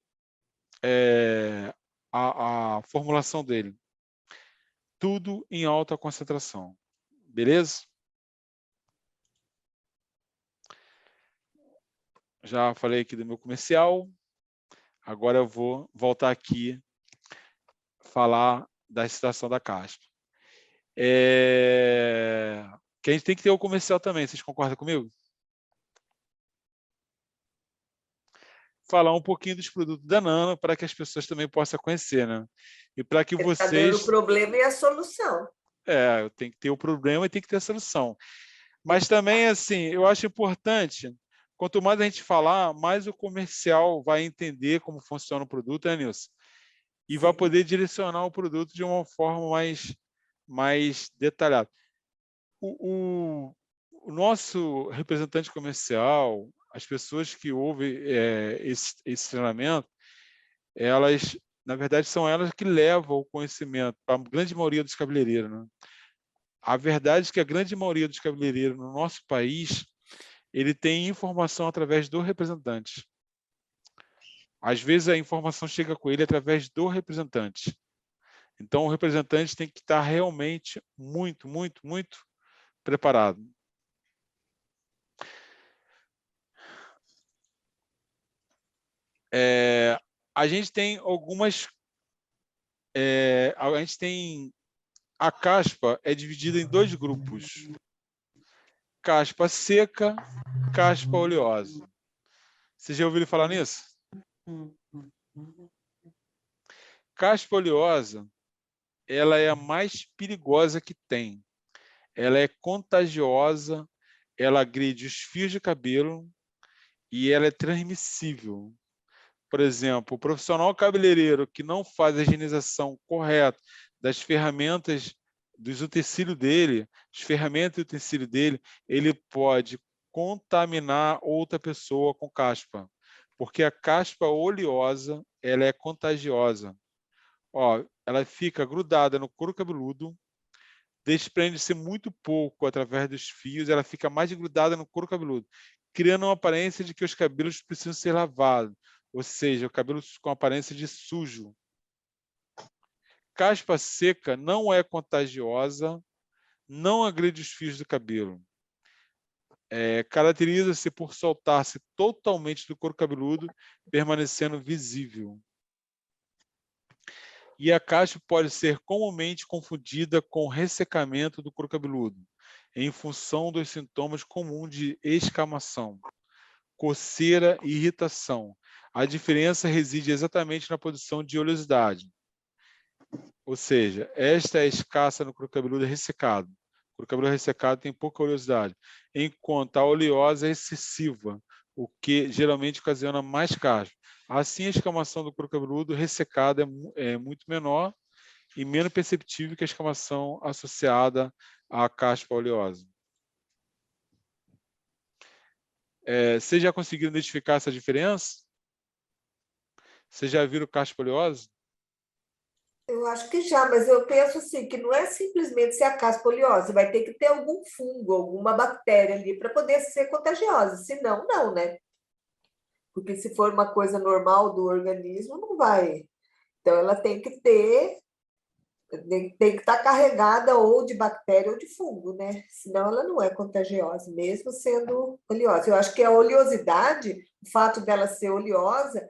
a formulação dele. Tudo em alta concentração. Beleza? Já falei aqui do meu comercial. Agora eu vou voltar aqui falar da situação da caspa. Que a gente tem que ter o comercial também. Vocês concordam comigo? Falar um pouquinho dos produtos da Nano para que as pessoas também possam conhecer, né? E para que vocês... Está dando o problema e a solução. Eu tenho que ter o problema e tem que ter a solução. Mas também, assim, eu acho importante, quanto mais a gente falar, mais o comercial vai entender como funciona o produto, né, Nilson? E vai poder direcionar o produto de uma forma mais detalhada. o nosso representante comercial, as pessoas que ouvem esse treinamento, elas, na verdade, são elas que levam o conhecimento para a grande maioria dos cabeleireiros, né? A verdade é que a grande maioria dos cabeleireiros no nosso país, ele tem informação através do representante. Às vezes a informação chega com ele através do representante. Então o representante tem que estar realmente muito, muito, muito preparado. A gente tem algumas... a gente tem... A caspa é dividida em 2 grupos. Caspa seca, caspa oleosa. Vocês já ouviram falar nisso? Caspa oleosa, ela é a mais perigosa que tem. Ela é contagiosa, ela agride os fios de cabelo e ela é transmissível. Por exemplo, o profissional cabeleireiro que não faz a higienização correta das ferramentas dos utensílios dele, as ferramentas e utensílios dele, ele pode contaminar outra pessoa com caspa, porque a caspa oleosa, ela é contagiosa. Ó, ela fica grudada no couro cabeludo, desprende-se muito pouco através dos fios, ela fica mais grudada no couro cabeludo, criando uma aparência de que os cabelos precisam ser lavados, ou seja, o cabelo com aparência de sujo. Caspa seca não é contagiosa, não agride os fios do cabelo. Caracteriza-se por soltar-se totalmente do couro cabeludo, permanecendo visível. E a caspa pode ser comumente confundida com ressecamento do couro cabeludo, em função dos sintomas comuns de escamação, coceira e irritação. A diferença reside exatamente na posição de oleosidade. Ou seja, esta é escassa no couro cabeludo ressecado. O couro cabeludo ressecado tem pouca oleosidade, enquanto a oleosa é excessiva, o que geralmente ocasiona mais caspa. Assim, a escamação do couro cabeludo ressecado é muito menor e menos perceptível que a escamação associada à caspa oleosa. Vocês já conseguiram identificar essa diferença? Vocês já viram caspa oleosa? Eu acho que já, mas eu penso assim, que não é simplesmente ser a caspa oleosa, vai ter que ter algum fungo, alguma bactéria ali para poder ser contagiosa, senão não, né? Porque se for uma coisa normal do organismo, não vai. Então ela tem que estar carregada ou de bactéria ou de fungo, né? Senão ela não é contagiosa, mesmo sendo oleosa. Eu acho que a oleosidade, o fato dela ser oleosa,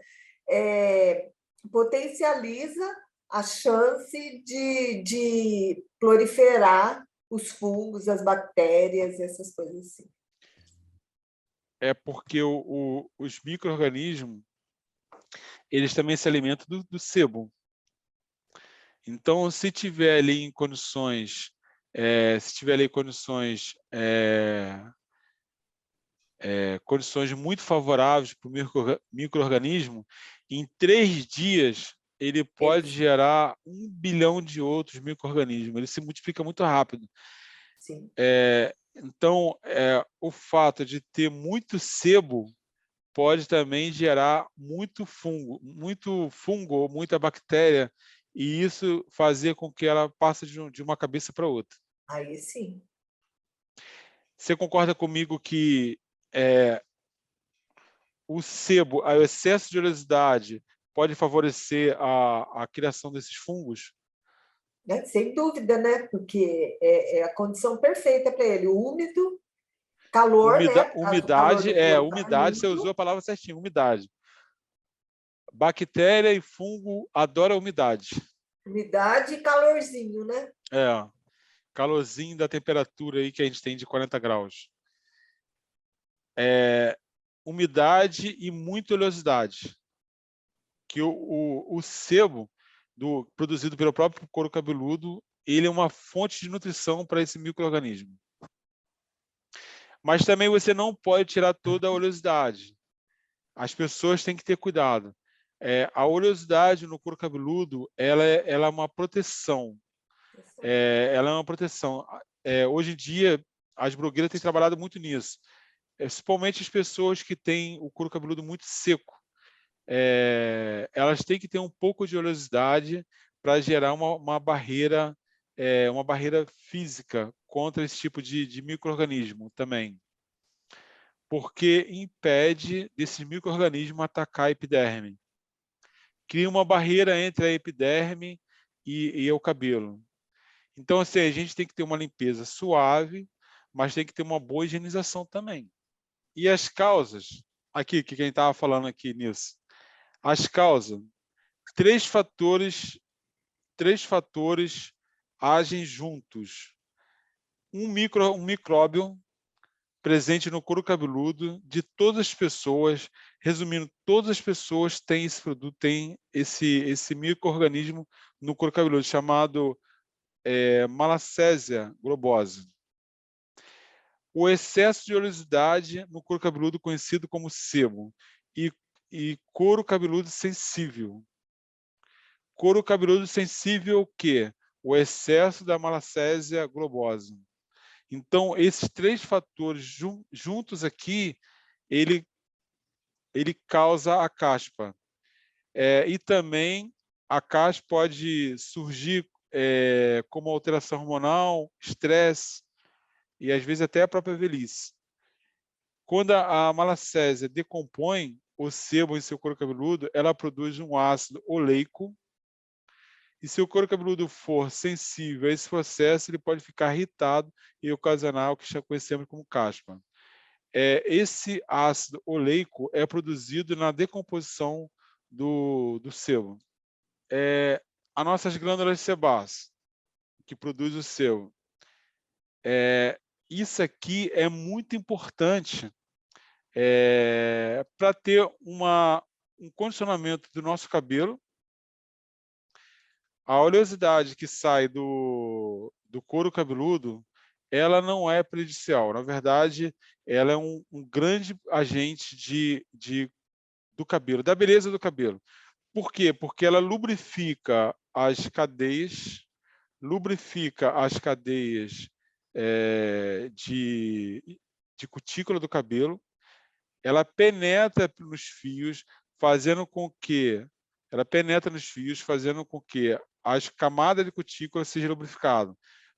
potencializa a chance de proliferar os fungos, as bactérias, essas coisas assim. É porque os micro-organismos, eles também se alimentam do sebo. Então, se tiver ali em condições, condições muito favoráveis para o micro-organismo, em 3 dias ele pode gerar 1 bilhão de outros micro-organismos. Ele se multiplica muito rápido. Sim. Então, o fato de ter muito sebo pode também gerar muito fungo, muita bactéria, e isso fazer com que ela passe de uma cabeça para outra. Aí sim. Você concorda comigo que o sebo, o excesso de oleosidade, pode favorecer a criação desses fungos? Sem dúvida, né? Porque é a condição perfeita para ele. Úmido, calor, né? Umidade, umidade, você usou a palavra certinho, umidade. Bactéria e fungo adoram a umidade. Umidade e calorzinho, né? Calorzinho da temperatura aí que a gente tem de 40 graus. Umidade e muita oleosidade. Que o sebo produzido pelo próprio couro cabeludo, ele é uma fonte de nutrição para esse micro-organismo. Mas também você não pode tirar toda a oleosidade. As pessoas têm que ter cuidado. A oleosidade no couro cabeludo, ela é uma proteção. Ela é uma proteção. Hoje em dia, as blogueiras têm trabalhado muito nisso, principalmente as pessoas que têm o couro cabeludo muito seco. Elas têm que ter um pouco de oleosidade para gerar uma barreira física contra esse tipo de micro-organismo também, porque impede desses micro-organismos atacar a epiderme. Cria uma barreira entre a epiderme e o cabelo. Então, assim, a gente tem que ter uma limpeza suave, mas tem que ter uma boa higienização também. E as causas, aqui, que quem estava falando aqui nisso, as causas, três fatores agem juntos. Um micróbio presente no couro cabeludo de todas as pessoas, resumindo, todas as pessoas têm esse produto, têm esse micro-organismo no couro cabeludo, chamado Malassezia globose. O excesso de oleosidade no couro cabeludo, conhecido como sebo, e couro cabeludo sensível. Couro cabeludo sensível o quê? O excesso da Malassezia globose. Então, esses três fatores juntos aqui, ele causa a caspa. E também a caspa pode surgir como alteração hormonal, estresse e, às vezes, até a própria velhice. Quando a malacésia decompõe o sebo em seu couro cabeludo, ela produz um ácido oleico. E se o couro cabeludo for sensível a esse processo, ele pode ficar irritado e ocasionar o que já conhecemos como caspa. Esse ácido oleico é produzido na decomposição do sebo. As nossas glândulas sebáceas, que produz o sebo. Isso aqui é muito importante para ter um condicionamento do nosso cabelo. A oleosidade que sai do couro cabeludo, ela não é prejudicial. Na verdade, ela é um grande agente do cabelo, da beleza do cabelo. Por quê? Porque ela lubrifica as cadeias, de cutícula do cabelo, ela penetra nos fios, fazendo com que as camadas de cutícula sejam lubrificadas.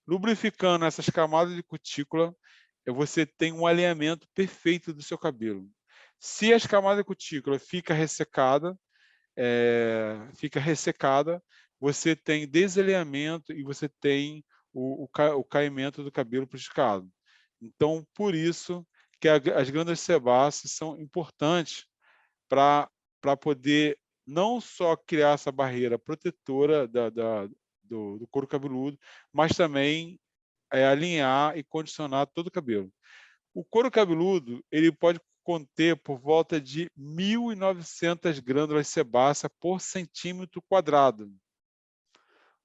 Lubrificando essas camadas de cutícula, você tem um alinhamento perfeito do seu cabelo. Se as camadas de cutícula ficam ressecadas, você tem desalinhamento e você tem o caimento do cabelo prejudicado. Então, por isso que as glândulas sebáceas são importantes para poder não só criar essa barreira protetora do couro cabeludo, mas também alinhar e condicionar todo o cabelo. O couro cabeludo ele pode conter por volta de 1.900 glândulas sebáceas por centímetro quadrado.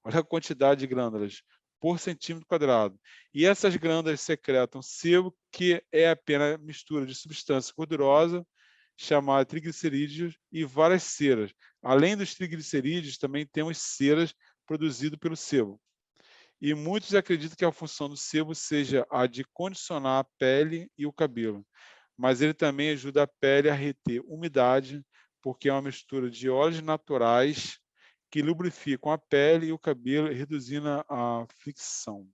Olha a quantidade de glândulas por centímetro quadrado. E essas glândulas secretam sebo, que é apenas mistura de substância gordurosa, chamada triglicerídeos, e várias ceras. Além dos triglicerídeos, também temos ceras produzidas pelo sebo. E muitos acreditam que a função do sebo seja a de condicionar a pele e o cabelo. Mas ele também ajuda a pele a reter umidade, porque é uma mistura de óleos naturais que lubrificam a pele e o cabelo, reduzindo a fricção. O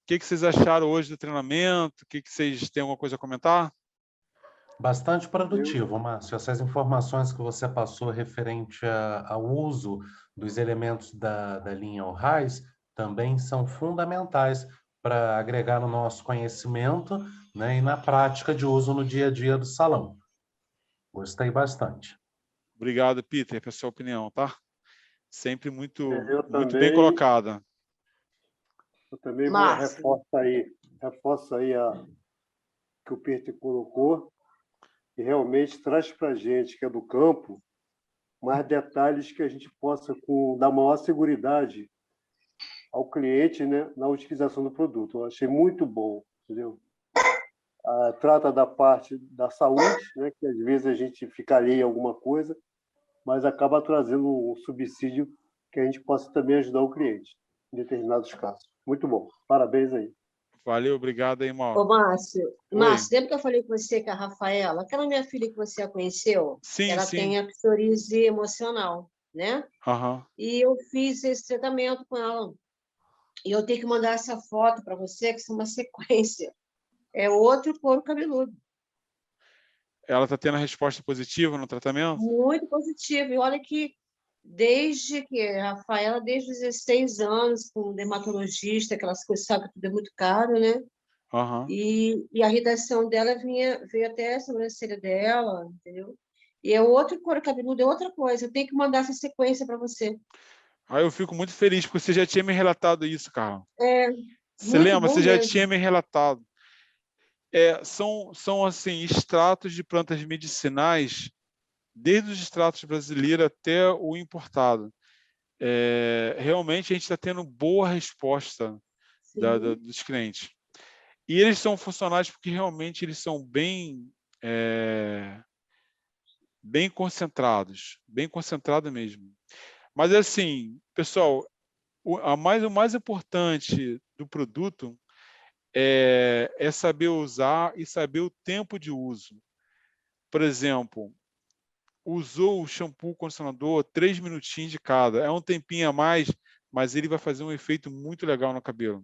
que vocês acharam hoje do treinamento? O que vocês têm alguma coisa a comentar? Bastante produtivo, Márcio. Essas informações que você passou referente ao uso dos elementos da linha Orrais também são fundamentais para agregar no nosso conhecimento, né, e na prática de uso no dia a dia do salão. Gostei bastante. Obrigado, Peter, pela sua opinião, tá? Sempre muito bem colocada. Eu também Márcio. reforço aí que o Peter colocou, e realmente traz para a gente, que é do campo, mais detalhes que a gente possa dar maior segurança ao cliente, né, na utilização do produto. Eu achei muito bom, entendeu? Trata da parte da saúde, né, que às vezes a gente fica alheio a alguma coisa, mas acaba trazendo um subsídio que a gente possa também ajudar o cliente, em determinados casos. Muito bom. Parabéns aí. Valeu, obrigado aí, Ô, Mauro. Márcio, Oi. Márcio, lembra que eu falei com você que a Rafaela, aquela minha filha que você a conheceu, Sim, ela sim. tem a psoríase emocional, né? Aham. E eu fiz esse tratamento com ela. E eu tenho que mandar essa foto para você, que é uma sequência. É outro couro cabeludo. Ela está tendo a resposta positiva no tratamento? Muito positivo. E olha que desde que a Rafaela, desde os 16 anos, com dermatologista, aquelas coisas, sabe que tudo é muito caro, né? Aham. E a irritação dela veio até a sobrancelha dela, entendeu? E é outro couro cabeludo, é outra coisa. Eu tenho que mandar essa sequência para você. Aí eu fico muito feliz, porque você já tinha me relatado isso, cara. É Você muito lembra? bom Você já mesmo. tinha me relatado. São assim, extratos de plantas medicinais, desde os extratos brasileiros até o importado. Realmente a gente está tendo boa resposta Sim. dos clientes. E eles são funcionais porque realmente eles são bem concentrados mesmo. Mas assim, pessoal, o mais importante do produto é saber usar e saber o tempo de uso. Por exemplo, usou o shampoo, condicionador, 3 minutinhos de cada. É um tempinho a mais, mas ele vai fazer um efeito muito legal no cabelo.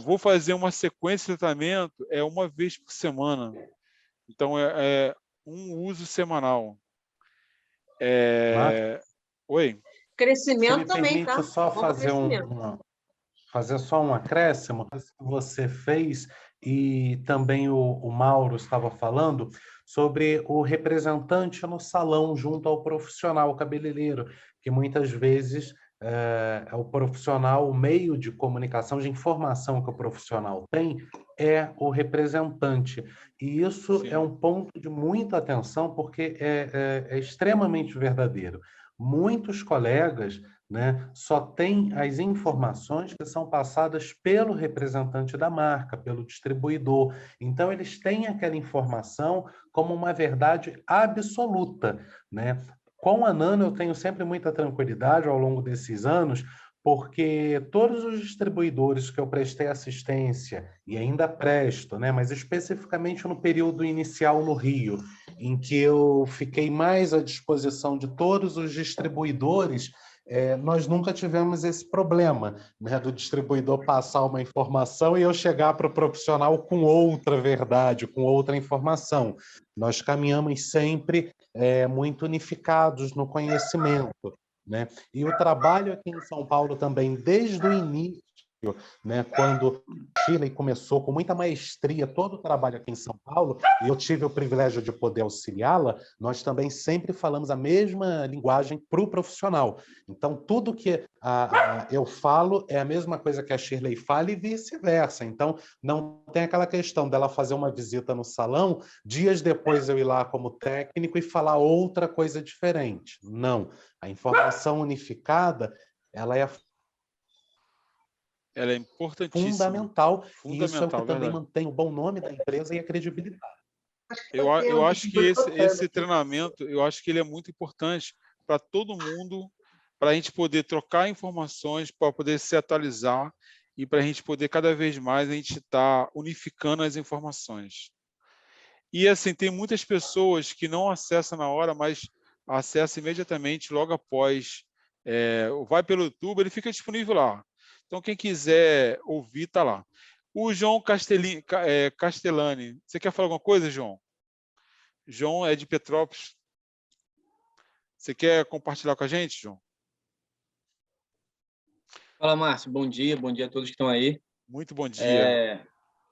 Vou fazer uma sequência de tratamento uma vez por semana. Então, um uso semanal. Oi? Você Crescimento me também, permite tá? só Bom para fazer crescimento. fazer só um acréscimo que você fez e também o Mauro estava falando sobre o representante no salão junto ao profissional cabeleireiro, que muitas vezes é o profissional, o meio de comunicação, de informação que o profissional tem é o representante. E isso Sim. é um ponto de muita atenção, porque é extremamente verdadeiro. Muitos colegas, né, só têm as informações que são passadas pelo representante da marca, pelo distribuidor. Então, eles têm aquela informação como uma verdade absoluta, né? Com a Nano, eu tenho sempre muita tranquilidade ao longo desses anos, porque todos os distribuidores que eu prestei assistência, e ainda presto, né, mas especificamente no período inicial no Rio, em que eu fiquei mais à disposição de todos os distribuidores, nós nunca tivemos esse problema, né, do distribuidor passar uma informação e eu chegar para o profissional com outra verdade, com outra informação. Nós caminhamos sempre muito unificados no conhecimento, né? E o trabalho aqui em São Paulo também, desde o início, né, quando Shirley começou com muita maestria todo o trabalho aqui em São Paulo, e eu tive o privilégio de poder auxiliá-la, nós também sempre falamos a mesma linguagem para o profissional. Então, tudo que eu falo é a mesma coisa que a Shirley fala e vice-versa. Então, não tem aquela questão dela fazer uma visita no salão, dias depois eu ir lá como técnico e falar outra coisa diferente. Não. A informação unificada, ela é importantíssima. Fundamental, e isso é o que Fundamental, também verdade. mantém o bom nome da empresa e a credibilidade. Eu acho que esse treinamento, eu acho que ele é muito importante para todo mundo, para a gente poder trocar informações, para poder se atualizar e para a gente poder cada vez mais a gente estar unificando as informações. E assim, tem muitas pessoas que não acessam na hora, mas acessam imediatamente logo após. Vai pelo YouTube, ele fica disponível lá. Então, quem quiser ouvir, está lá. O João Castellani, você quer falar alguma coisa, João? João é de Petrópolis. Você quer compartilhar com a gente, João? Fala, Márcio. Bom dia a todos que estão aí. Muito bom dia.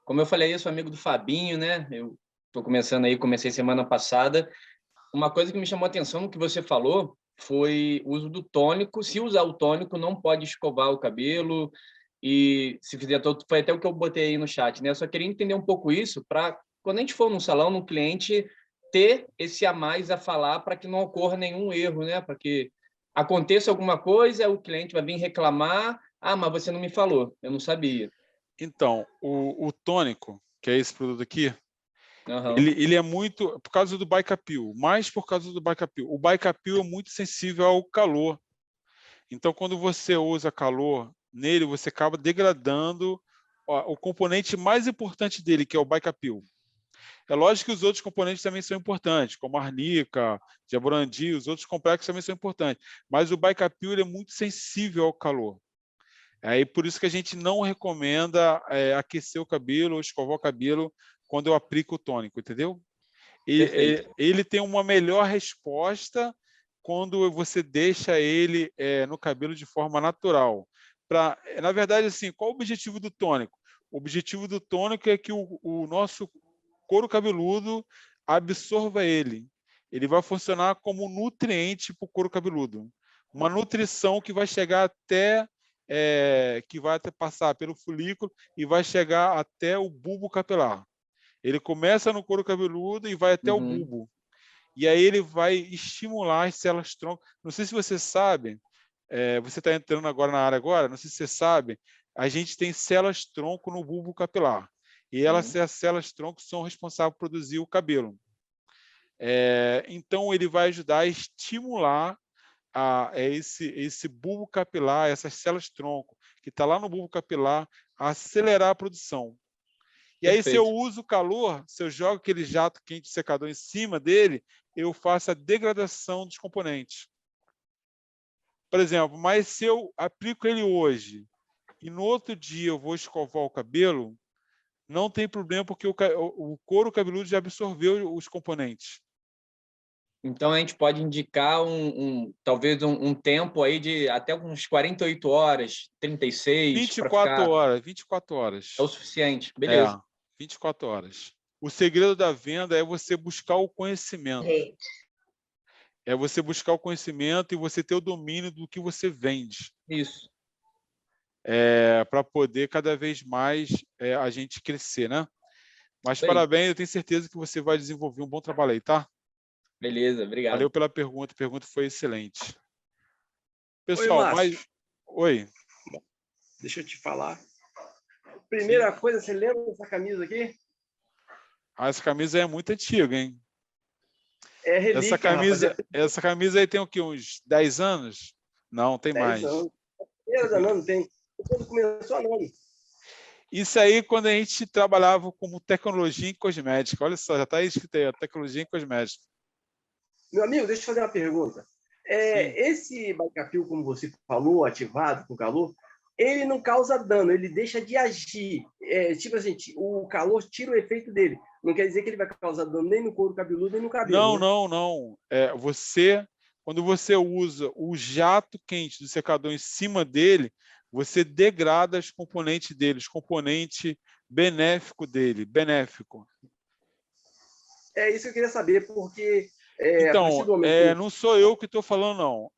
Como eu falei, eu sou amigo do Fabinho, né? Eu estou começando aí, comecei semana passada. Uma coisa que me chamou a atenção no que você falou foi o uso do tônico. Se usar o tônico, não pode escovar o cabelo. E se fizer todo, foi até o que eu botei aí no chat, né? Eu só queria entender um pouco isso para quando a gente for num salão, num cliente, ter esse a mais a falar para que não ocorra nenhum erro, né? Para que aconteça alguma coisa, o cliente vai vir reclamar, mas você não me falou, eu não sabia. Então, o tônico, que é esse produto aqui, Uhum. ele é muito, por causa do Bicapil, mais por causa do Bicapil. O Bicapil é muito sensível ao calor. Então, quando você usa calor nele, você acaba degradando o componente mais importante dele, que é o Bicapil. É lógico que os outros componentes também são importantes, como a arnica, jaborandi, os outros complexos também são importantes, mas o Bicapil ele é muito sensível ao calor. Aí por isso que a gente não recomenda aquecer o cabelo ou escovar o cabelo quando eu aplico o tônico, entendeu? Ele tem uma melhor resposta quando você deixa ele no cabelo de forma natural. Na verdade, assim, qual o objetivo do tônico? O objetivo do tônico é que o nosso couro cabeludo absorva ele. Ele vai funcionar como nutriente para o couro cabeludo. Uma nutrição que vai chegar até que vai passar pelo folículo e vai chegar até o bulbo capilar. Ele começa no couro cabeludo e vai até o bulbo. E aí ele vai estimular as células tronco. Não sei se você sabe, você está entrando agora na área agora, não sei se você sabe, a gente tem células tronco no bulbo capilar. E as células tronco são responsáveis por produzir o cabelo. Então ele vai ajudar a estimular esse bulbo capilar, essas células tronco, que está lá no bulbo capilar, a acelerar a produção. E aí, se eu uso calor, se eu jogo aquele jato quente secador em cima dele, eu faço a degradação dos componentes. Por exemplo, mas se eu aplico ele hoje e no outro dia eu vou escovar o cabelo, não tem problema, porque o couro cabeludo já absorveu os componentes. Então, a gente pode indicar talvez um tempo aí de até uns 48 horas, 36, 24 horas, 24 horas. É o suficiente, beleza. 24 horas. O segredo da venda é você buscar o conhecimento. É você buscar o conhecimento e você ter o domínio do que você vende. Isso. Para poder cada vez mais a gente crescer, né? Mas Bem, parabéns, eu tenho certeza que você vai desenvolver um bom trabalho aí, tá? Beleza, obrigado. Valeu pela pergunta, a pergunta foi excelente. Pessoal, Oi. Deixa eu te falar. Primeira coisa, você lembra dessa camisa aqui? Essa camisa é muito antiga, hein? É relíquia, essa camisa aí tem o quê? Uns 10 anos? Não, tem 10 mais. anos. Não tem. Quando começou, não. Isso aí quando a gente trabalhava como tecnologia em cosmética. Olha só, já está escrito aí, tecnologia em cosmética. Meu amigo, deixa eu fazer uma pergunta. Esse Bicapil, como você falou, ativado com calor, ele não causa dano, ele deixa de agir. Tipo assim, o calor tira o efeito dele. Não quer dizer que ele vai causar dano nem no couro cabeludo, nem no cabelo. Não. Quando você usa o jato quente do secador em cima dele, você degrada os componentes dele, os componentes benéficos dele, benéfico. É isso que eu queria saber, porque... Então, não sou eu que estou falando, não.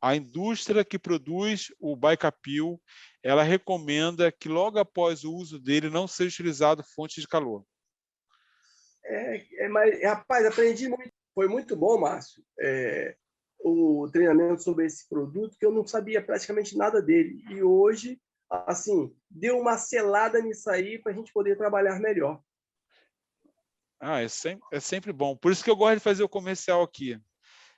A indústria que produz o Bicapil, ela recomenda que logo após o uso dele não seja utilizado fonte de calor. Mas, rapaz, aprendi muito. Foi muito bom, Márcio, o treinamento sobre esse produto, que eu não sabia praticamente nada dele. E hoje, assim, deu uma selada nisso aí para a gente poder trabalhar melhor. É sempre bom. Por isso que eu gosto de fazer o comercial aqui.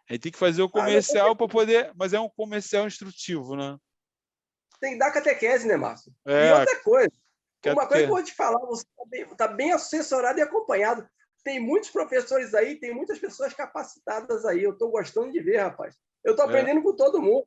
A gente tem que fazer o comercial para poder... Mas é um comercial instrutivo, né? Tem que dar catequese, né, Márcio? E outra coisa, uma coisa que eu vou te falar, você está bem assessorado e acompanhado. Tem muitos professores aí, tem muitas pessoas capacitadas aí. Eu estou gostando de ver, rapaz. Eu estou aprendendo com todo mundo.